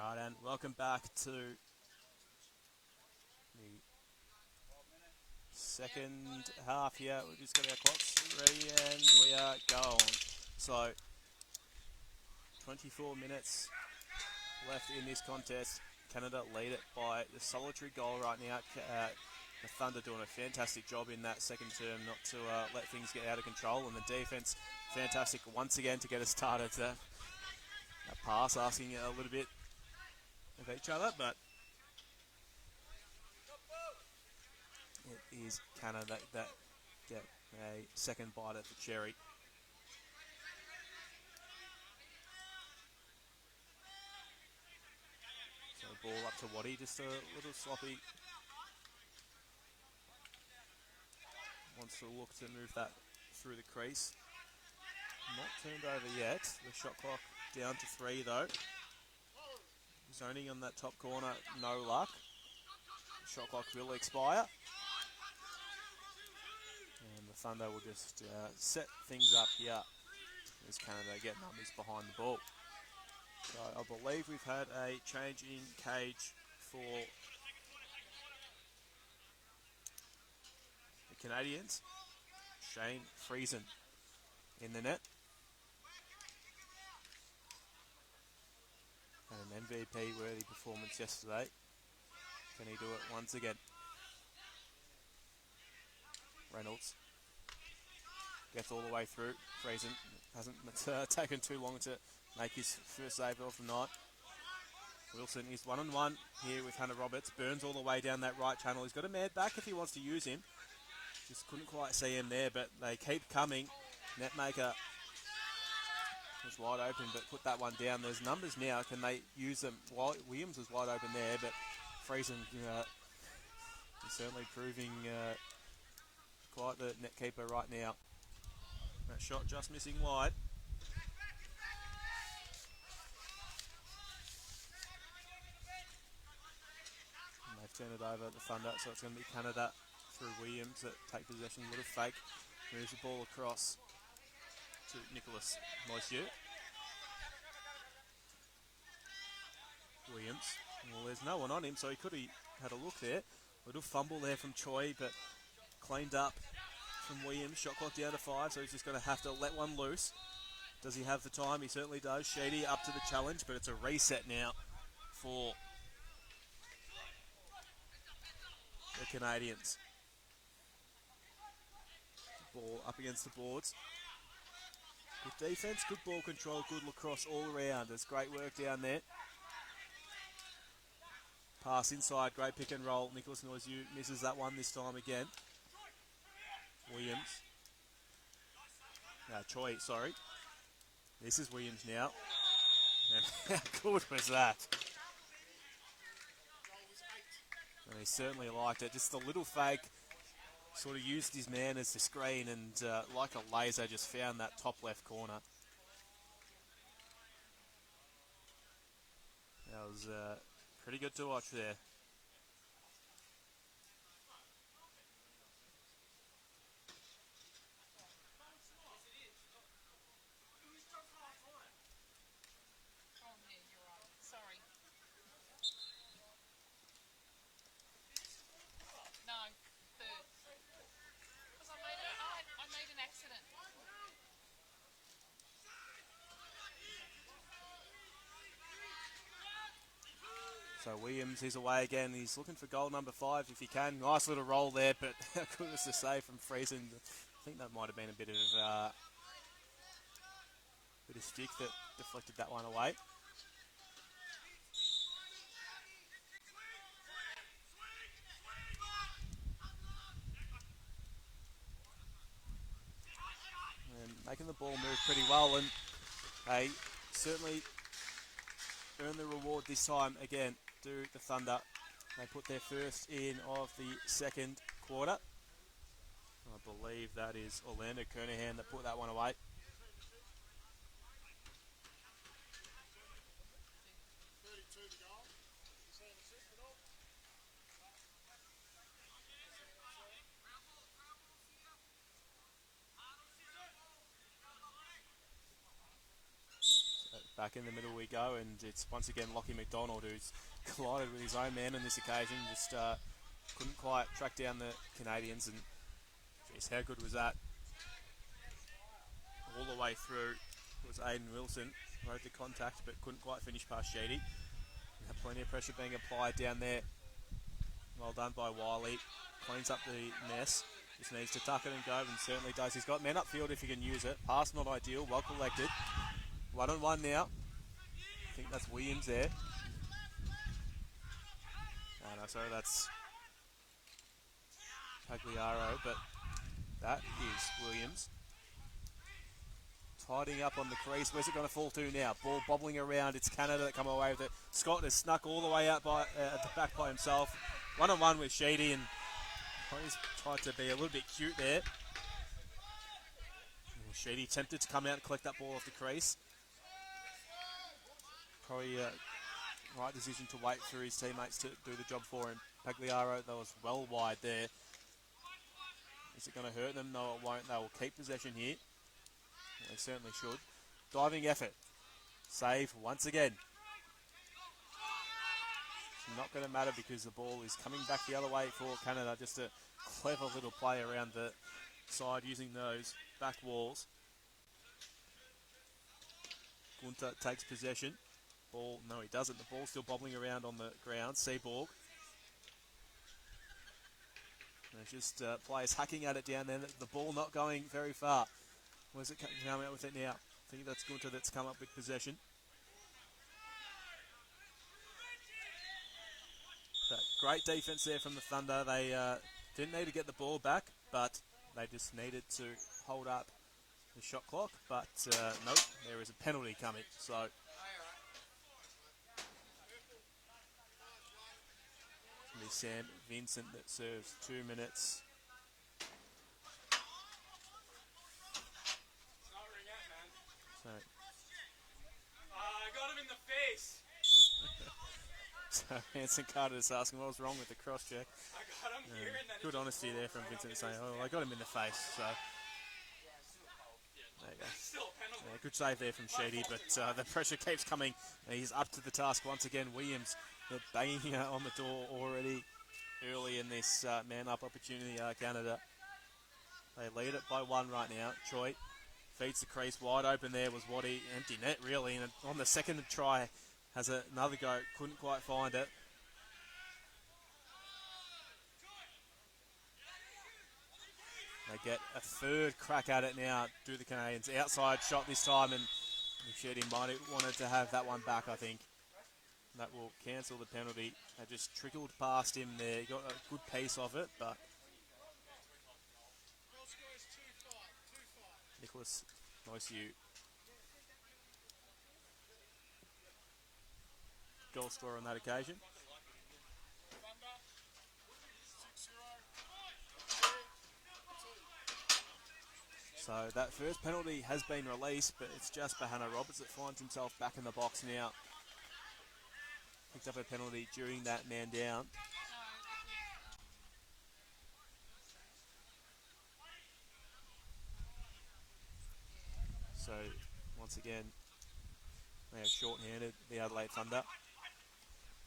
A: Right, and welcome back to the second half here. We've just got our clocks ready and we are going. So, 24 minutes left in this contest. Canada lead it by the solitary goal right now. The Thunder doing a fantastic job in that second term not to let things get out of control. And the defence, fantastic once again to get us started. That pass asking a little bit of each other, but it is Canada that get a second bite at the cherry. So ball up to Waddy, just a little sloppy. Wants to look to move that through the crease. Not turned over yet. The shot clock down to 3 though. Zoning on that top corner, no luck. Shot clock will expire. And the Thunder will just set things up here as Canada get numbers behind the ball. So I believe we've had a change in cage for the Canadians. Shane Friesen in the net. Had an MVP-worthy performance yesterday. Can he do it once again? Reynolds gets all the way through. Friesen hasn't taken too long to make his first save of the night. Wilson is 1-on-1 here with Hunter Roberts. Burns all the way down that right channel. He's got a man back if he wants to use him. Just couldn't quite see him there, but they keep coming. Netmaker was wide open, but put that one down. There's numbers now. Can they use them? Williams was wide open there, but Friesen is certainly proving quite the net keeper right now. That shot just missing wide. And they've turned it over, the Thunder, so it's going to be Canada through Williams that take possession. A little fake. Moves the ball across to Nicholas Moisieu. Williams. Well, there's no one on him, so he could have had a look there. Little fumble there from Choi, but cleaned up from Williams. Shot clock down to 5, so he's just going to have to let one loose. Does he have the time? He certainly does. Sheedy up to the challenge, but it's a reset now for the Canadians. Ball up against the boards. Good defence, good ball control, good lacrosse all around. There's great work down there. Pass inside, great pick and roll. Nicholas Moisieu misses that one this time again. Williams. Choi, sorry. This is Williams now. And how good was that? And he certainly liked it. Just a little fake. Sort of used his man as the screen and like a laser just found that top left corner. That was pretty good to watch there. So Williams is away again. He's looking for goal number 5 if he can. Nice little roll there, but how good was the save from Friesen? I think that might have been a bit of stick that deflected that one away. And making the ball move pretty well, and they certainly earn the reward this time again. Do the Thunder. They put their first in of the second quarter. I believe that is Orlando Kernahan that put that one away. Back in the middle we go, and it's once again Lockie McDonald who's collided with his own man on this occasion. Just couldn't quite track down the Canadians, and geez, how good was that? All the way through was Aiden Wilson, rode the contact but couldn't quite finish past Sheedy. Had plenty of pressure being applied down there. Well done by Wiley. Cleans up the mess. Just needs to tuck it and go, and certainly does. He's got men upfield if he can use it. Pass not ideal, well collected. 1-on-1 now. I think that's Williams there. No, sorry, that's Pagliaro, but that is Williams. Tidying up on the crease. Where's it going to fall to now? Ball bobbling around. It's Canada that come away with it. Scott has snuck all the way out by at the back by himself. 1-on-1 with Sheedy, and he's tried to be a little bit cute there. Sheedy tempted to come out and collect that ball off the crease. Probably right decision to wait for his teammates to do the job for him. Pagliaro, that was well wide there. Is it going to hurt them? No, it won't. They will keep possession here. They certainly should. Diving effort. Save once again. It's not going to matter because the ball is coming back the other way for Canada. Just a clever little play around the side using those back walls. Gunter takes possession. Ball, no he doesn't. The ball's still bobbling around on the ground. Seaborg. There's just players hacking at it down there. The ball not going very far. Where's it coming out with it now? I think that's Gunter that's come up with possession. But great defence there from the Thunder. They didn't need to get the ball back, but they just needed to hold up the shot clock. But nope, there is a penalty coming. So it's going to be Sam Vincent that serves 2 minutes. So,
C: I got him in the face.
A: So Hanson Carter is asking what was wrong with the cross check.
C: I got him here and then
A: Good honesty there from Vincent saying, oh, I got him in the face. So there you go.
C: still a penalty.
A: Yeah, good save there from Sheedy, but the pressure keeps coming. And he's up to the task once again. Williams, they're banging on the door already early in this man-up opportunity, Canada. They lead it by 1 right now. Choi feeds the crease wide open there, was Waddy. Empty net, really. And on the second try, has another go. Couldn't quite find it. They get a third crack at it now, do the Canadians. Outside shot this time, and Sheedy might have wanted to have that one back, I think. That will cancel the penalty. They just trickled past him there. He got a good piece of it, but Nicholas Moisiu, goal scorer on that occasion. So that first penalty has been released, but it's just Bahana Roberts that finds himself back in the box now. Picked up a penalty during that man down. So once again, they have short-handed the Adelaide Thunder.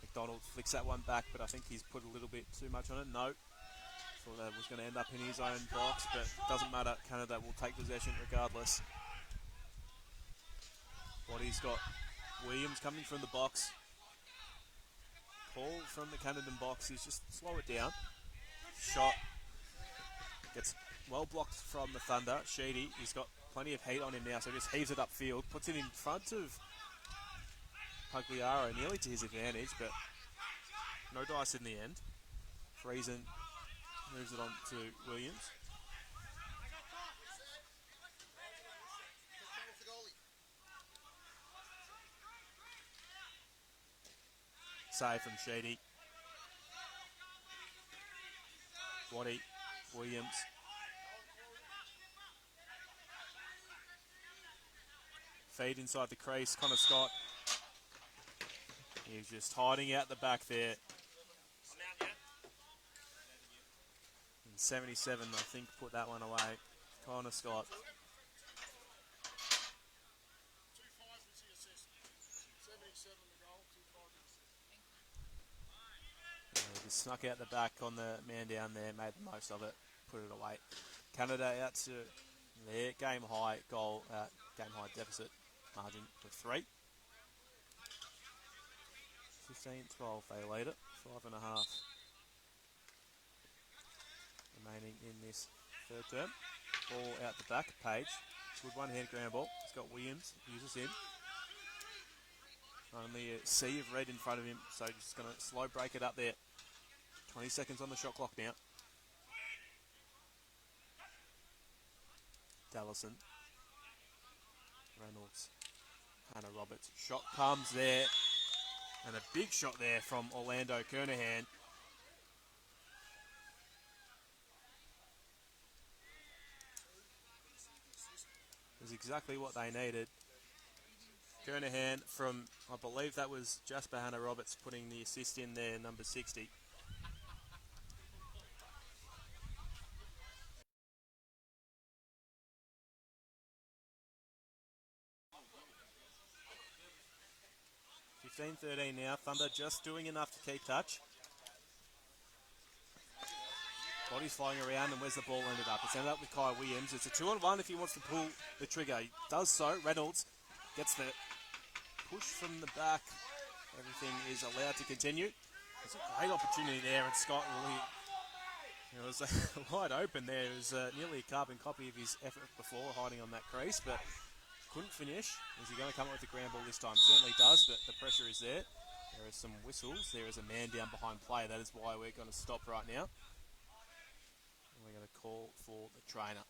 A: McDonald flicks that one back, but I think he's put a little bit too much on it. No. Thought that was going to end up in his own box, but doesn't matter. Canada will take possession regardless. What he's got, Williams coming from the box. Paul from the Canadian box is just slow it down. Shot gets well blocked from the Thunder. Sheedy, he's got plenty of heat on him now, so just heaves it upfield, puts it in front of Pagliaro, nearly to his advantage, but no dice in the end. Friesen moves it on to Williams. Save from Sheedy. Waddy, Williams. Feed inside the crease, Connor Scott. He's just hiding out the back there. And 77, I think, put that one away. Connor Scott. snuck out the back on the man down there, made the most of it, put it away. Canada out to their game high goal, game high deficit margin of 3. 15-12 they lead it, 5.5 remaining in this third term. Ball out the back, Page. Good one-hand ground ball. He's got Williams, uses him. Only a sea of red in front of him, so just going to slow break it up there. 20 seconds on the shot clock now. Dallison. Reynolds. Hannah Roberts. Shot comes there. And a big shot there from Orlando Kernahan. It was exactly what they needed. Kernahan from, I believe that was Jasper Hannah Roberts putting the assist in there, number 60. (15-13) now. Thunder just doing enough to keep touch. Body's flying around, and where's the ball ended up? It's ended up with Kai Williams. It's a 2-on-1 if he wants to pull the trigger. He does so. Reynolds gets the push from the back. Everything is allowed to continue. It's a great opportunity there, and Scott really, it was wide open there. It was nearly a carbon copy of his effort before, hiding on that crease, but couldn't finish. Is he going to come up with the ground ball this time? Certainly does, but the pressure is there. There are some whistles. There is a man down behind play. That is why we're going to stop right now. And we're going to call for the trainer.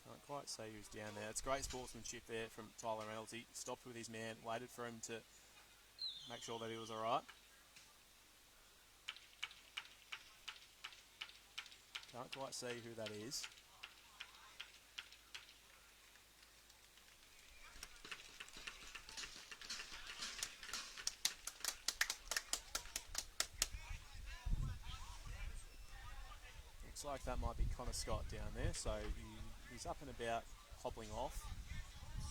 A: Can't quite say who's down there. It's great sportsmanship there from Tyler Reynolds. He stopped with his man, waited for him to make sure that he was all right. Can't quite see who that is. Looks like that might be Connor Scott down there, so he's up and about, hobbling off.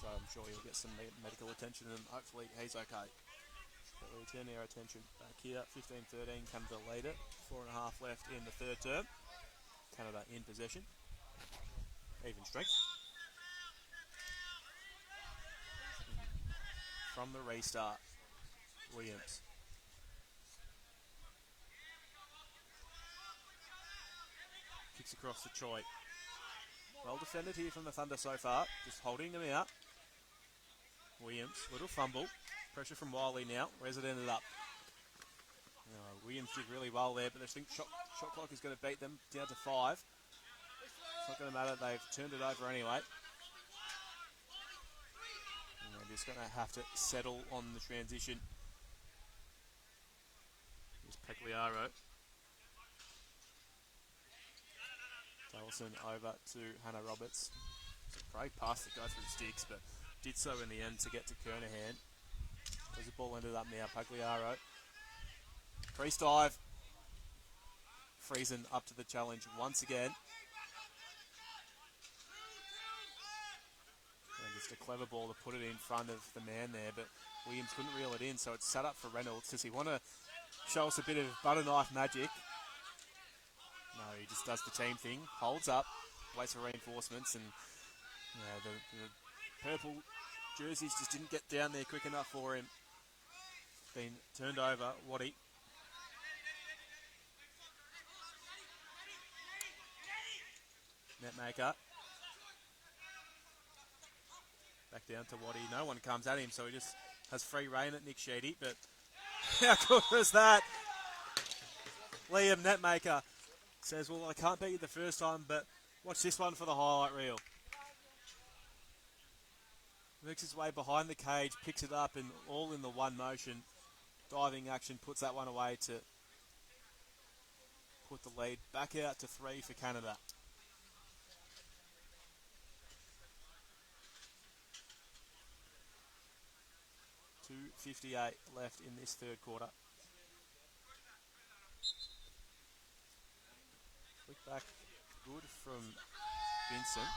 A: So I'm sure he'll get some medical attention and hopefully he's okay. But we turn our attention back here. 15-13, Canada lead it. 4.5 left in the third term. Canada in possession. Even strength. From the restart, Williams. Kicks across to Choi. Well defended here from the Thunder so far. Just holding them out. Williams, little fumble. Pressure from Wiley now. Where's it ended up? Williams did really well there, but I think shot clock is going to beat them down to 5. It's not going to matter. They've turned it over anyway. And they're just going to have to settle on the transition. Here's Pagliaro. Dawson over to Hannah Roberts. It's a great pass to go through the sticks, but did so in the end to get to Kernahan. Where's the ball ended up now? Pagliaro. Crease dive. Friesen up to the challenge once again. And just a clever ball to put it in front of the man there, but Williams couldn't reel it in, so it's set up for Reynolds. Does he want to show us a bit of butter knife magic? No, he just does the team thing, holds up, waits for reinforcements, and the purple jerseys just didn't get down there quick enough for him. Been turned over, Waddy. Netmaker. Back down to Waddy. No one comes at him, so he just has free reign at Nick Sheedy, but how good was that? Liam Netmaker says, well, I can't beat you the first time, but watch this one for the highlight reel. Makes his way behind the cage, picks it up, and all in the one motion. Diving action puts that one away to put the lead back out to 3 for Canada. .258 left in this third quarter. Flick back, good from Vincent.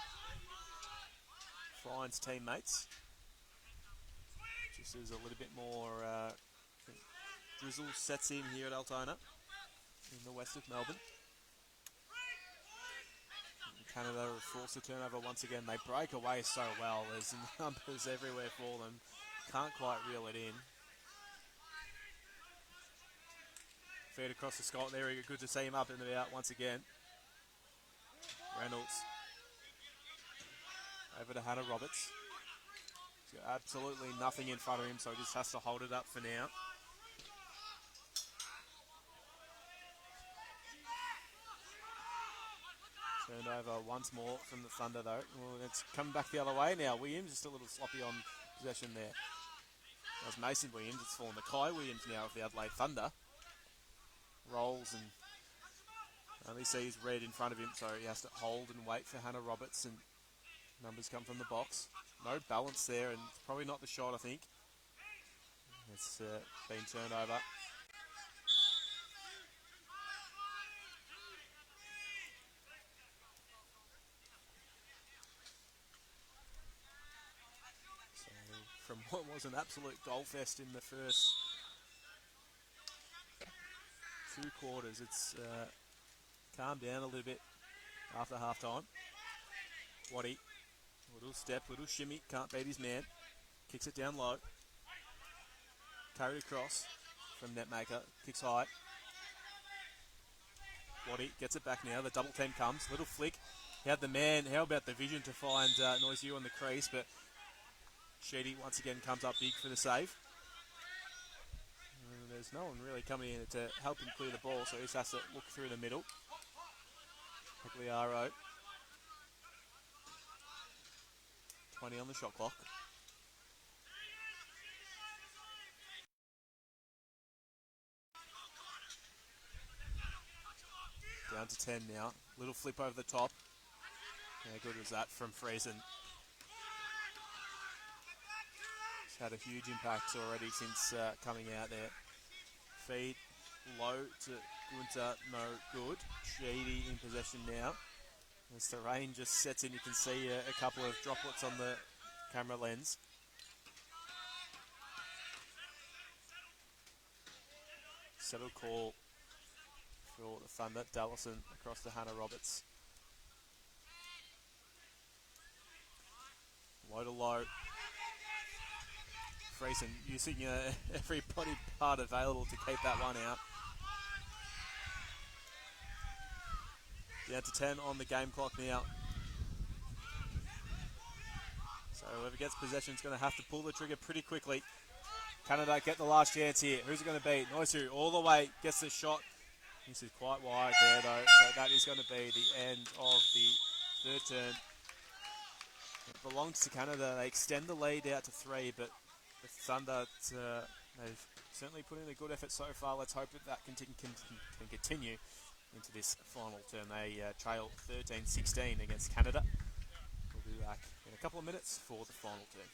A: Finds teammates. Just as a little bit more drizzle sets in here at Altona in the west of Melbourne. Canada are forced to turn over once again. They break away so well. There's numbers everywhere for them. Can't quite reel it in. Feed across the Scott there. Good to see him up and about once again. Reynolds. Over to Hannah Roberts. He's got absolutely nothing in front of him, so he just has to hold it up for now. Turned over once more from the Thunder though. Well, it's coming back the other way now. Williams just a little sloppy on possession there. As Mason Williams, it's fallen to Kai Williams now of the Adelaide Thunder. Rolls and only sees red in front of him, so he has to hold and wait for Hannah Roberts, and numbers come from the box. No balance there, and it's probably not the shot, I think. It's been turned over. So from what was an absolute goal fest in the first 2 quarters, it's calmed down a little bit after half time. Waddy, little step, little shimmy, can't beat his man. Kicks it down low. Carried across from Netmaker, kicks high. Waddy gets it back now, the double team comes, little flick. He had the man, how about the vision to find Noisiu on the crease, but Sheedy once again comes up big for the save. And there's no one really coming in to help him clear the ball, so he just has to look through the middle. Pagliaro. 20 on the shot clock. Down to 10 now. Little flip over the top. How good was that from Friesen? He's had a huge impact already since coming out there. Feed low to Gunter, no good. Sheedy in possession now. As the rain just sets in, you can see a couple of droplets on the camera lens. Settle call for the Thunder. Dallison across to Hannah Roberts. Low to low. Friesen using every body part available to keep that one out. Down to 10 on the game clock now. So whoever gets possession is going to have to pull the trigger pretty quickly. Canada get the last chance here. Who's it going to be? Noisu all the way, gets the shot. This is quite wide there though, so that is going to be the end of the third term. It belongs to Canada. They extend the lead out to 3, but the Thunder, they've certainly put in a good effort so far. Let's hope that can continue into this final term. They trail 13-16 against Canada. We'll be back in a couple of minutes for the final term.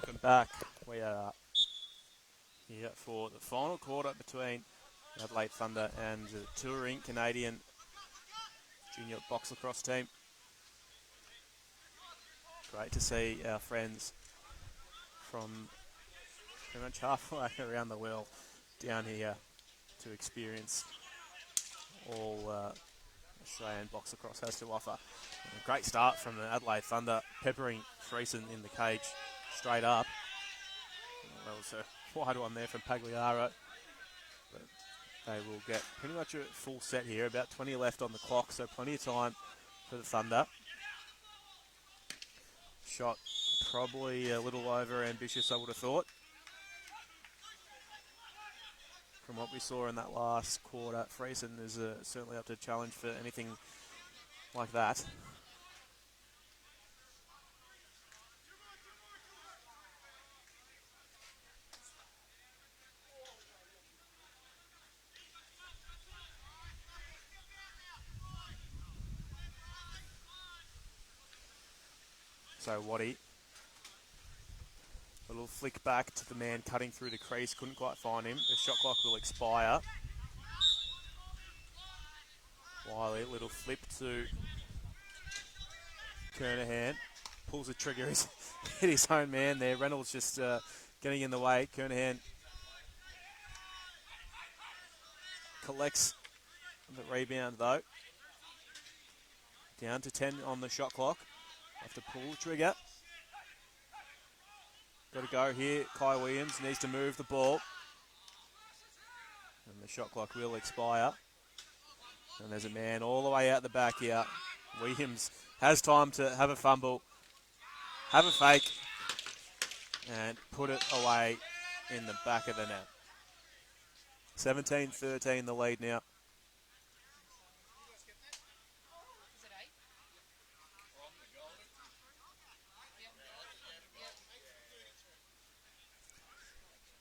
A: Welcome back. We are here for the final quarter between Adelaide Thunder and the touring Canadian junior box lacrosse team. Great to see our friends from pretty much halfway around the world down here to experience all Australian box lacrosse has to offer. A great start from the Adelaide Thunder, peppering Friesen in the cage straight up. That was a wide one there from Pagliaro. But they will get pretty much a full set here, about 20 left on the clock, so plenty of time for the Thunder. Shot probably a little over ambitious, I would have thought. From what we saw in that last quarter, Friesen is certainly up to challenge for anything like that. So Waddy, a little flick back to the man cutting through the crease, couldn't quite find him. The shot clock will expire. Wiley, little flip to Kernahan, pulls the trigger, he's hit his own man there. Reynolds just getting in the way. Kernahan collects the rebound though. Down to 10 on the shot clock. Have to pull the trigger. Got to go here. Kai Williams needs to move the ball. And the shot clock will expire. And there's a man all the way out the back here. Williams has time to have a fumble, have a fake, and put it away in the back of the net. 17-13 the lead now.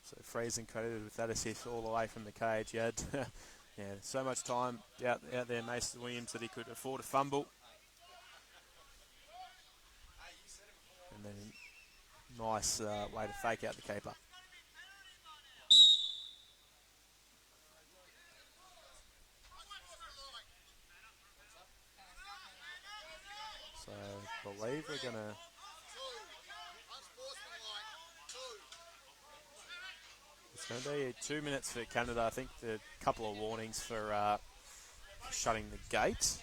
A: So Friesen credited with that assist all the way from the cage. He had so much time out there, Mason Williams, that he could afford a fumble. And then nice way to fake out the keeper. So I believe we're going to... It's going to be 2 minutes for Canada. I think a couple of warnings for shutting the gate.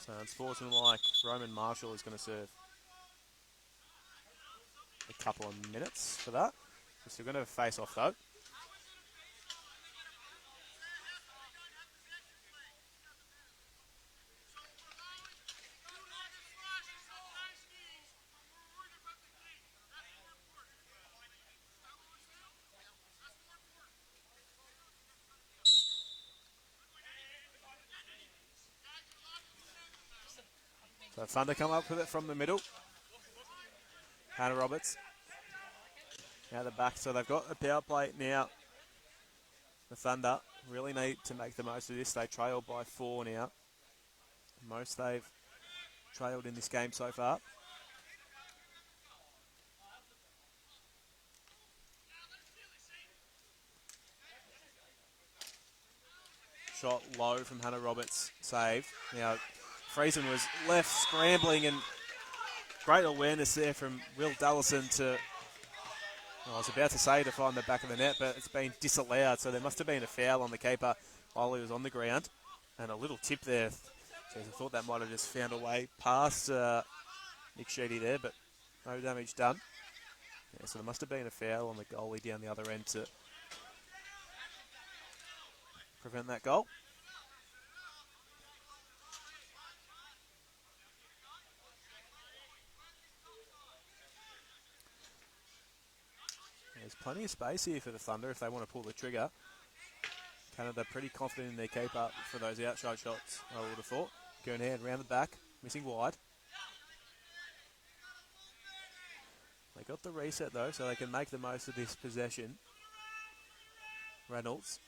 A: So unsportsmanlike, Roman Marshall is going to serve a couple of minutes for that. We're still going to face off though. So Thunder come up with it from the middle. Hannah Roberts. Now the back, so they've got a power play now. The Thunder really need to make the most of this. They trail by 4 now. Most they've trailed in this game so far. Shot low from Hannah Roberts, saved. Now Friesen was left scrambling, and great awareness there from Will Dallison to, I was about to say to find the back of the net, but it's been disallowed, so there must have been a foul on the keeper while he was on the ground. And a little tip there. So I thought that might have just found a way past Nick Sheedy there, but no damage done. Yeah, so there must have been a foul on the goalie down the other end to prevent that goal. There's plenty of space here for the Thunder if they want to pull the trigger. Canada pretty confident in their keeper for those outside shots, I would have thought. Gernand round the back, missing wide. They got the reset though, so they can make the most of this possession. Reynolds.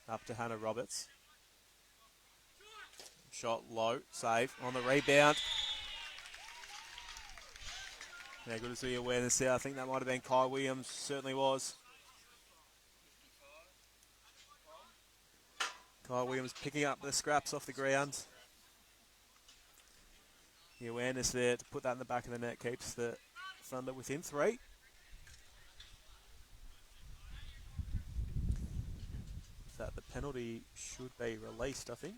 A: Up to Hannah Roberts.
D: Shot low, save on the rebound. Yeah, good to see awareness there. I think that might have been Kai Williams, certainly was. Kai Williams picking up the scraps off the ground. The awareness there to put that in the back of the net keeps the Thunder within 3. That the penalty should be released, I think.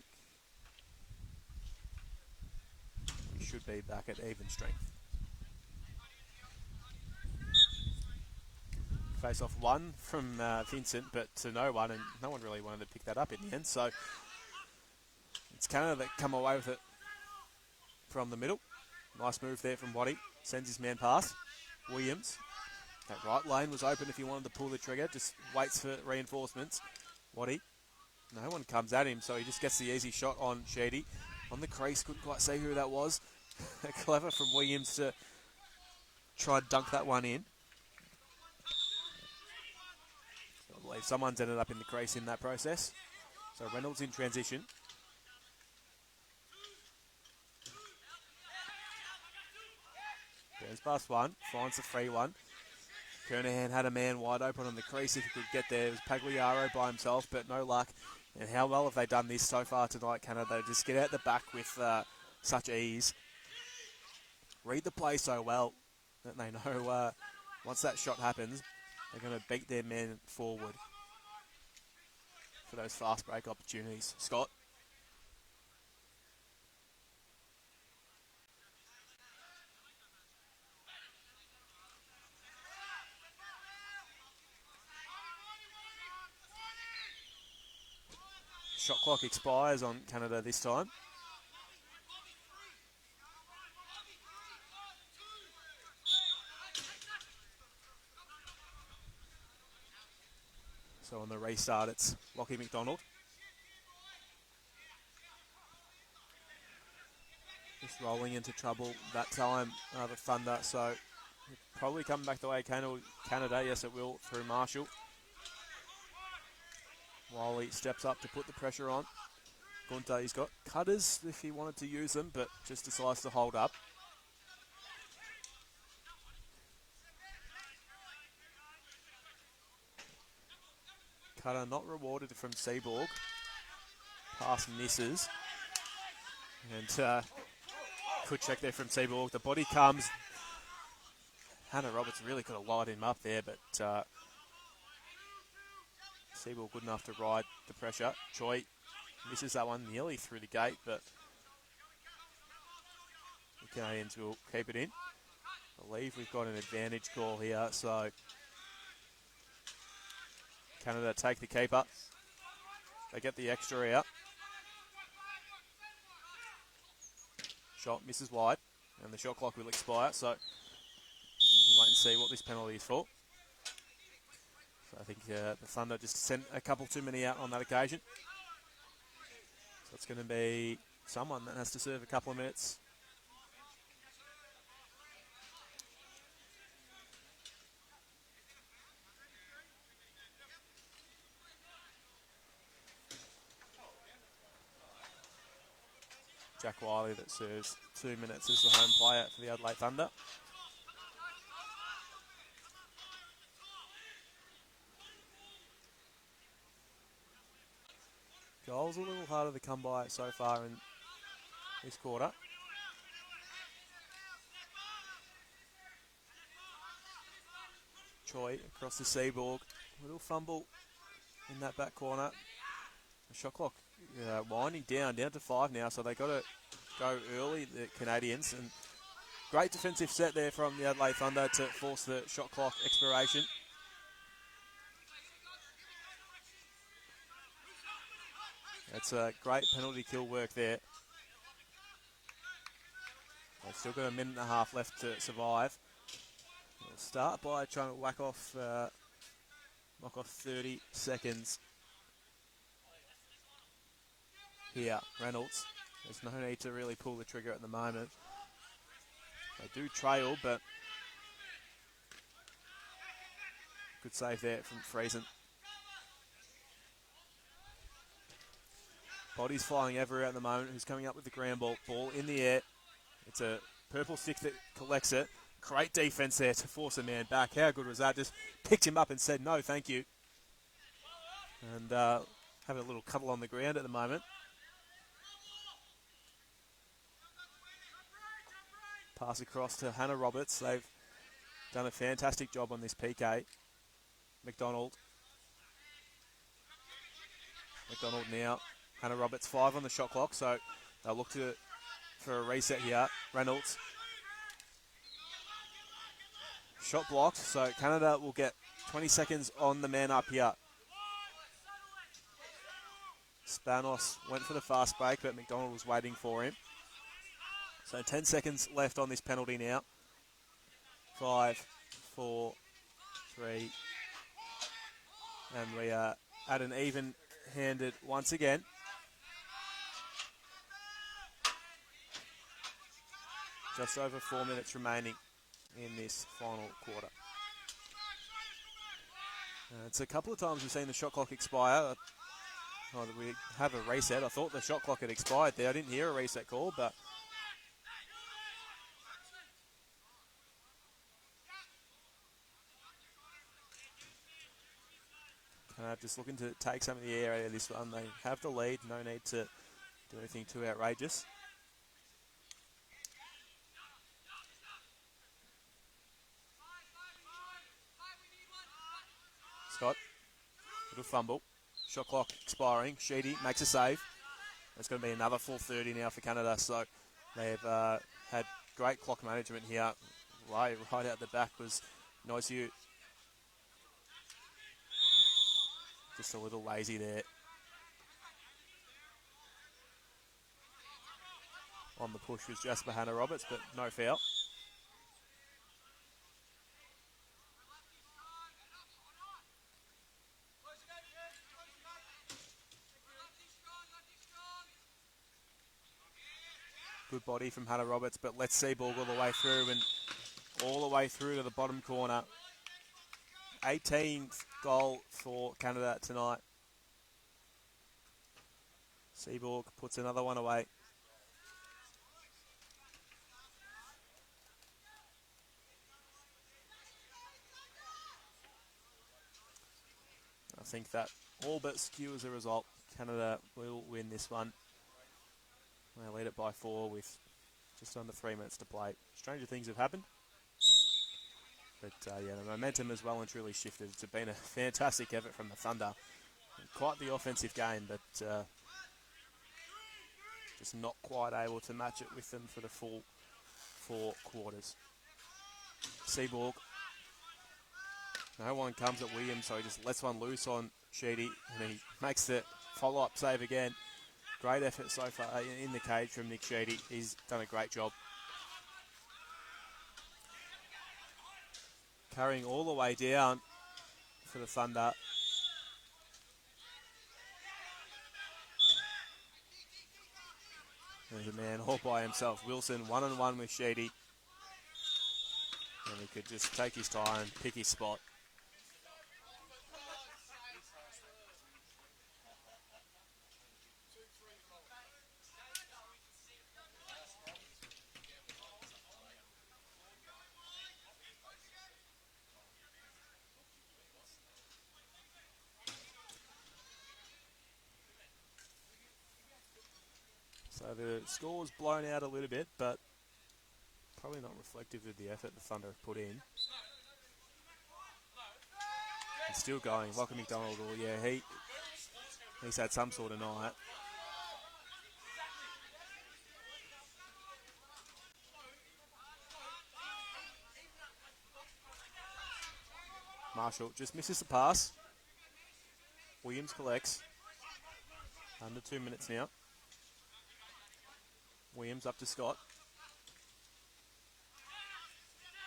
D: We should be back at even strength. Face off 1 from Vincent, but to no one, and no one really wanted to pick that up in the end. So it's Canada that come away with it from the middle. Nice move there from Waddy. Sends his man past. Williams. That right lane was open if he wanted to pull the trigger. Just waits for reinforcements. Waddy. No one comes at him, so he just gets the easy shot on Sheedy. On the crease, couldn't quite see who that was. Clever from Williams to try and dunk that one in. I believe someone's ended up in the crease in that process. So Reynolds in transition. There's past 1, finds the free one. Kernahan had a man wide open on the crease if he could get there. It was Pagliaro by himself, but no luck. And how well have they done this so far tonight, Canada? They just get out the back with such ease. Read the play so well that they know once that shot happens, they're going to beat their men forward for those fast break opportunities. Scott? Shot clock expires on Canada this time. So on the restart, it's Lockie McDonald. Just rolling into trouble that time, the Thunder. So probably coming back the way of Canada. Yes, it will, through Marshall. Wiley steps up to put the pressure on. Gunter, he's got cutters if he wanted to use them, but just decides to hold up. Cutter not rewarded from Seaborg. Pass misses. And good check there from Seaborg. The body comes. Hannah Roberts really could have lied him up there, but Seaborg good enough to ride the pressure. Choi misses that one nearly through the gate, but the Canadians will keep it in. I believe we've got an advantage call here, so Canada take the keeper. They get the extra out. Shot misses wide, and the shot clock will expire, so we'll wait and see what this penalty is for. So I think the Thunder just sent a couple too many out on that occasion. So it's going to be someone that has to serve a couple of minutes. Jack Wiley that serves 2 minutes as the home player for the Adelaide Thunder. Goals a little harder to come by so far in this quarter. Choi across the Seaborg. Little fumble in that back corner. The shot clock winding down to 5 now, so they've got to go early, the Canadians. And great defensive set there from the Adelaide Thunder to force the shot clock expiration. That's a great penalty kill work there. They've still got a minute and a half left to survive. They'll start by trying to knock off 30 seconds. Here, Reynolds. There's no need to really pull the trigger at the moment. They do trail, but good save there from Friesen. Bodies flying everywhere at the moment. Who's coming up with the ground ball? Ball in the air. It's a purple stick that collects it. Great defense there to force a man back. How good was that? Just picked him up and said, no, thank you. And having a little cuddle on the ground at the moment. Pass across to Hannah Roberts. They've done a fantastic job on this PK. McDonald now. Hannah Roberts 5 on the shot clock, so they'll look for a reset here. Reynolds. Shot blocked, so Canada will get 20 seconds on the man up here. Spanos went for the fast break, but McDonald was waiting for him. So 10 seconds left on this penalty now. 5, 4, 3. And we are at an even-handed once again. Just over 4 minutes remaining in this final quarter. It's a couple of times we've seen the shot clock expire. We have a reset. I thought the shot clock had expired there. I didn't hear a reset call, but just looking to take some of the air out of this one. They have the lead. No need to do anything too outrageous. Scott, little fumble. Shot clock expiring. Sheedy makes a save. It's going to be another full 30 now for Canada. So they've had great clock management here. Right out the back was Noisiu. Just a little lazy there. On the push was Jasper Hannah Roberts, but no foul. Good body from Hannah Roberts, but let's see ball all the way through and all the way through to the bottom corner. 18th goal for Canada tonight. Seaborg puts another one away. I think that all but skews the result. Canada will win this one. They lead it by 4 with just under 3 minutes to play. Stranger things have happened. But yeah, the momentum has well and truly shifted. It's been a fantastic effort from the Thunder. Quite the offensive game, but just not quite able to match it with them for the full 4 quarters. Seaborg. No one comes at Williams, so he just lets one loose on Sheedy, and he makes the follow-up save again. Great effort so far in the cage from Nick Sheedy. He's done a great job. Carrying all the way down for the Thunder. There's a man all by himself. Wilson 1-on-1 with Sheedy. And he could just take his time and pick his spot. So the score's blown out a little bit, but probably not reflective of the effort the Thunder have put in. It's still going. Lachlan McDonald, yeah, he's had some sort of night. Marshall just misses the pass. Williams collects. Under 2 minutes now. Williams up to Scott.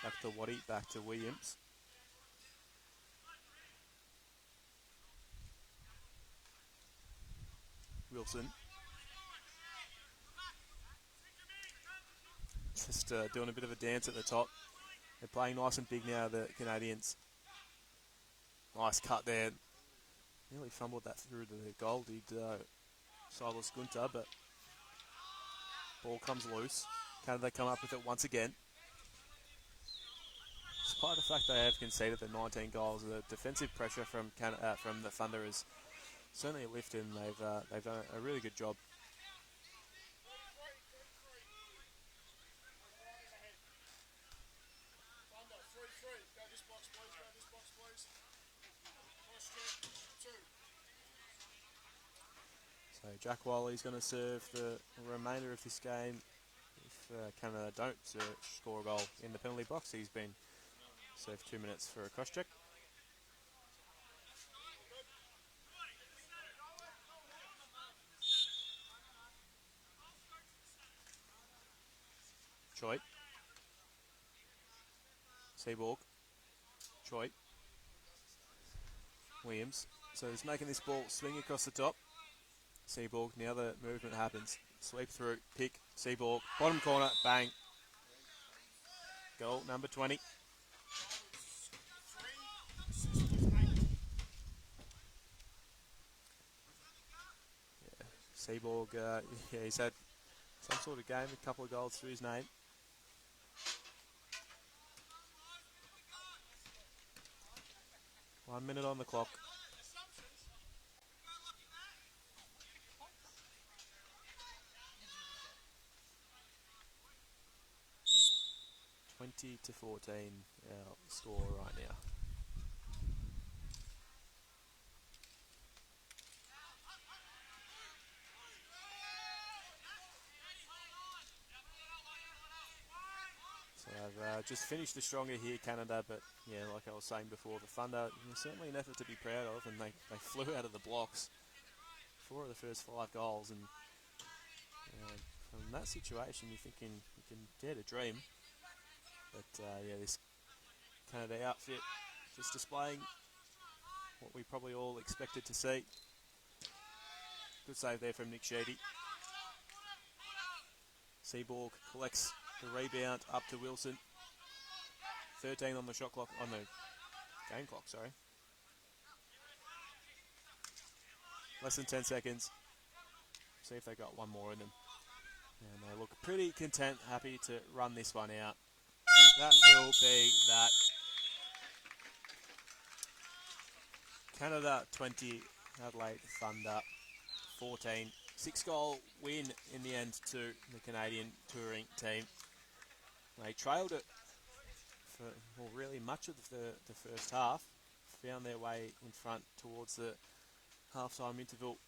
D: Back to Waddy, back to Williams. Wilson. Just doing a bit of a dance at the top. They're playing nice and big now, the Canadians. Nice cut there. Nearly fumbled that through to the goal, did Silas Gunter, but ball comes loose. Canada come up with it once again. Despite the fact they have conceded the 19 goals, the defensive pressure from the Thunder is certainly lifted, and they've done a really good job. So Jack Wiley's going to serve the remainder of this game. If Canada don't score a goal in the penalty box, he's been served 2 minutes for a cross check. Choit. Seaborg. Choit. Williams. So he's making this ball swing across the top. Seaborg, now the movement happens. Sweep through, pick, Seaborg, bottom corner, bang. Goal number 20. Yeah, Seaborg, he's had some sort of game, a couple of goals to his name. One minute on the clock. To 14, our score right now. So I've just finished the stronger here, Canada, but yeah, like I was saying before, the Thunder, certainly an effort to be proud of, and they flew out of the blocks. 4 of the first 5 goals, and from that situation, you're thinking you can dare to dream. But yeah, this Canada outfit just displaying what we probably all expected to see. Good save there from Nick Sheedy. Seaborg collects the rebound up to Wilson. 13 on the shot clock, on the game clock, sorry. Less than 10 seconds. See if they got one more in them. And they look pretty content, happy to run this one out. That will be that. Canada 20, Adelaide Thunder 14. 6-goal win in the end to the Canadian touring team. They trailed it for really much of the first half. Found their way in front towards the half-time interval.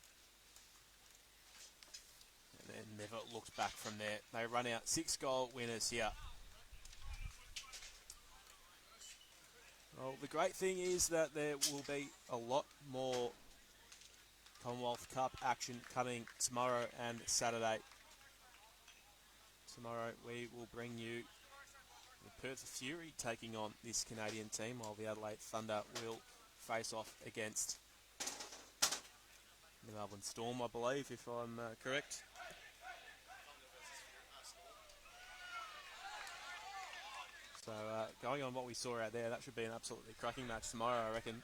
D: And then never looked back from there. They run out 6-goal winners here. Well, the great thing is that there will be a lot more Commonwealth Cup action coming tomorrow and Saturday. Tomorrow we will bring you the Perth Fury taking on this Canadian team, while the Adelaide Thunder will face off against the Melbourne Storm, I believe, if I'm correct. So going on what we saw out there, that should be an absolutely cracking match tomorrow, I reckon.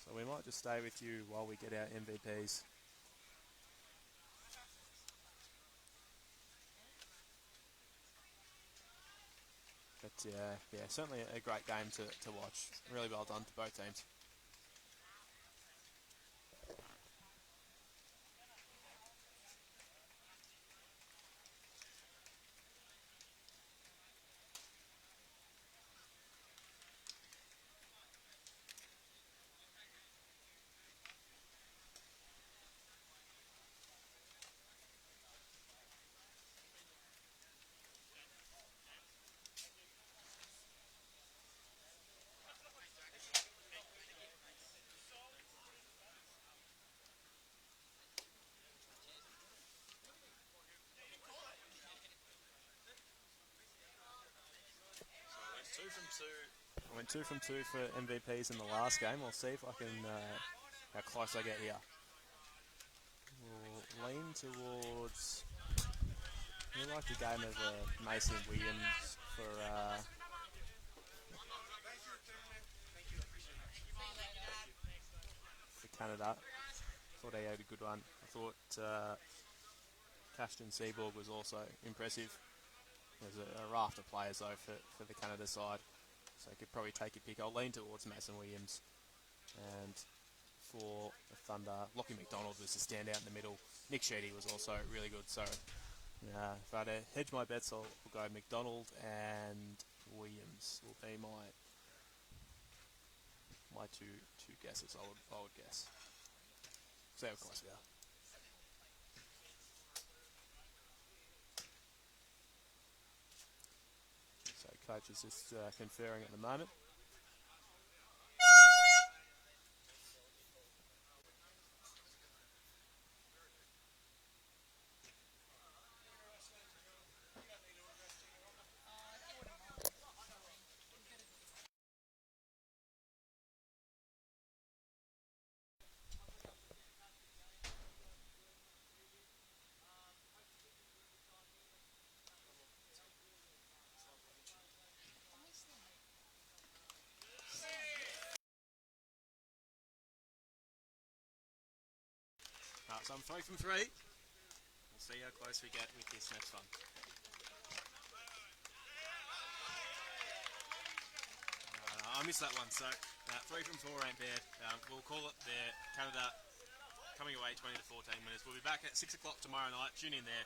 D: So we might just stay with you while we get our MVPs. But yeah, certainly a great game to watch. Really well done to both teams. I went 2 from 2 for MVPs in the last game. I'll see if I can, how close I get here. We'll lean towards, we like the game of Mason Williams for Canada. Thought they had a good one. I thought Cashton Seaborg was also impressive. There's a raft of players, though, for the Canada side. So you could probably take your pick. I'll lean towards Mason Williams. And for the Thunder, Lockie McDonald was the standout in the middle. Nick Sheedy was also really good. So if I had to hedge my bets, I'll go McDonald and Williams will be my two guesses, I would guess. See how close we are. So coach is just conferring at the moment. So I'm 3 from 3. We'll see how close we get with this next one. I missed that one, so 3 from 4 ain't bad. We'll call it there. Canada coming away 20 to 14 minutes. We'll be back at 6 o'clock tomorrow night. Tune in there.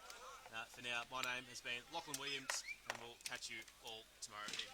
D: For now, my name has been Lachlan Williams, and we'll catch you all tomorrow evening.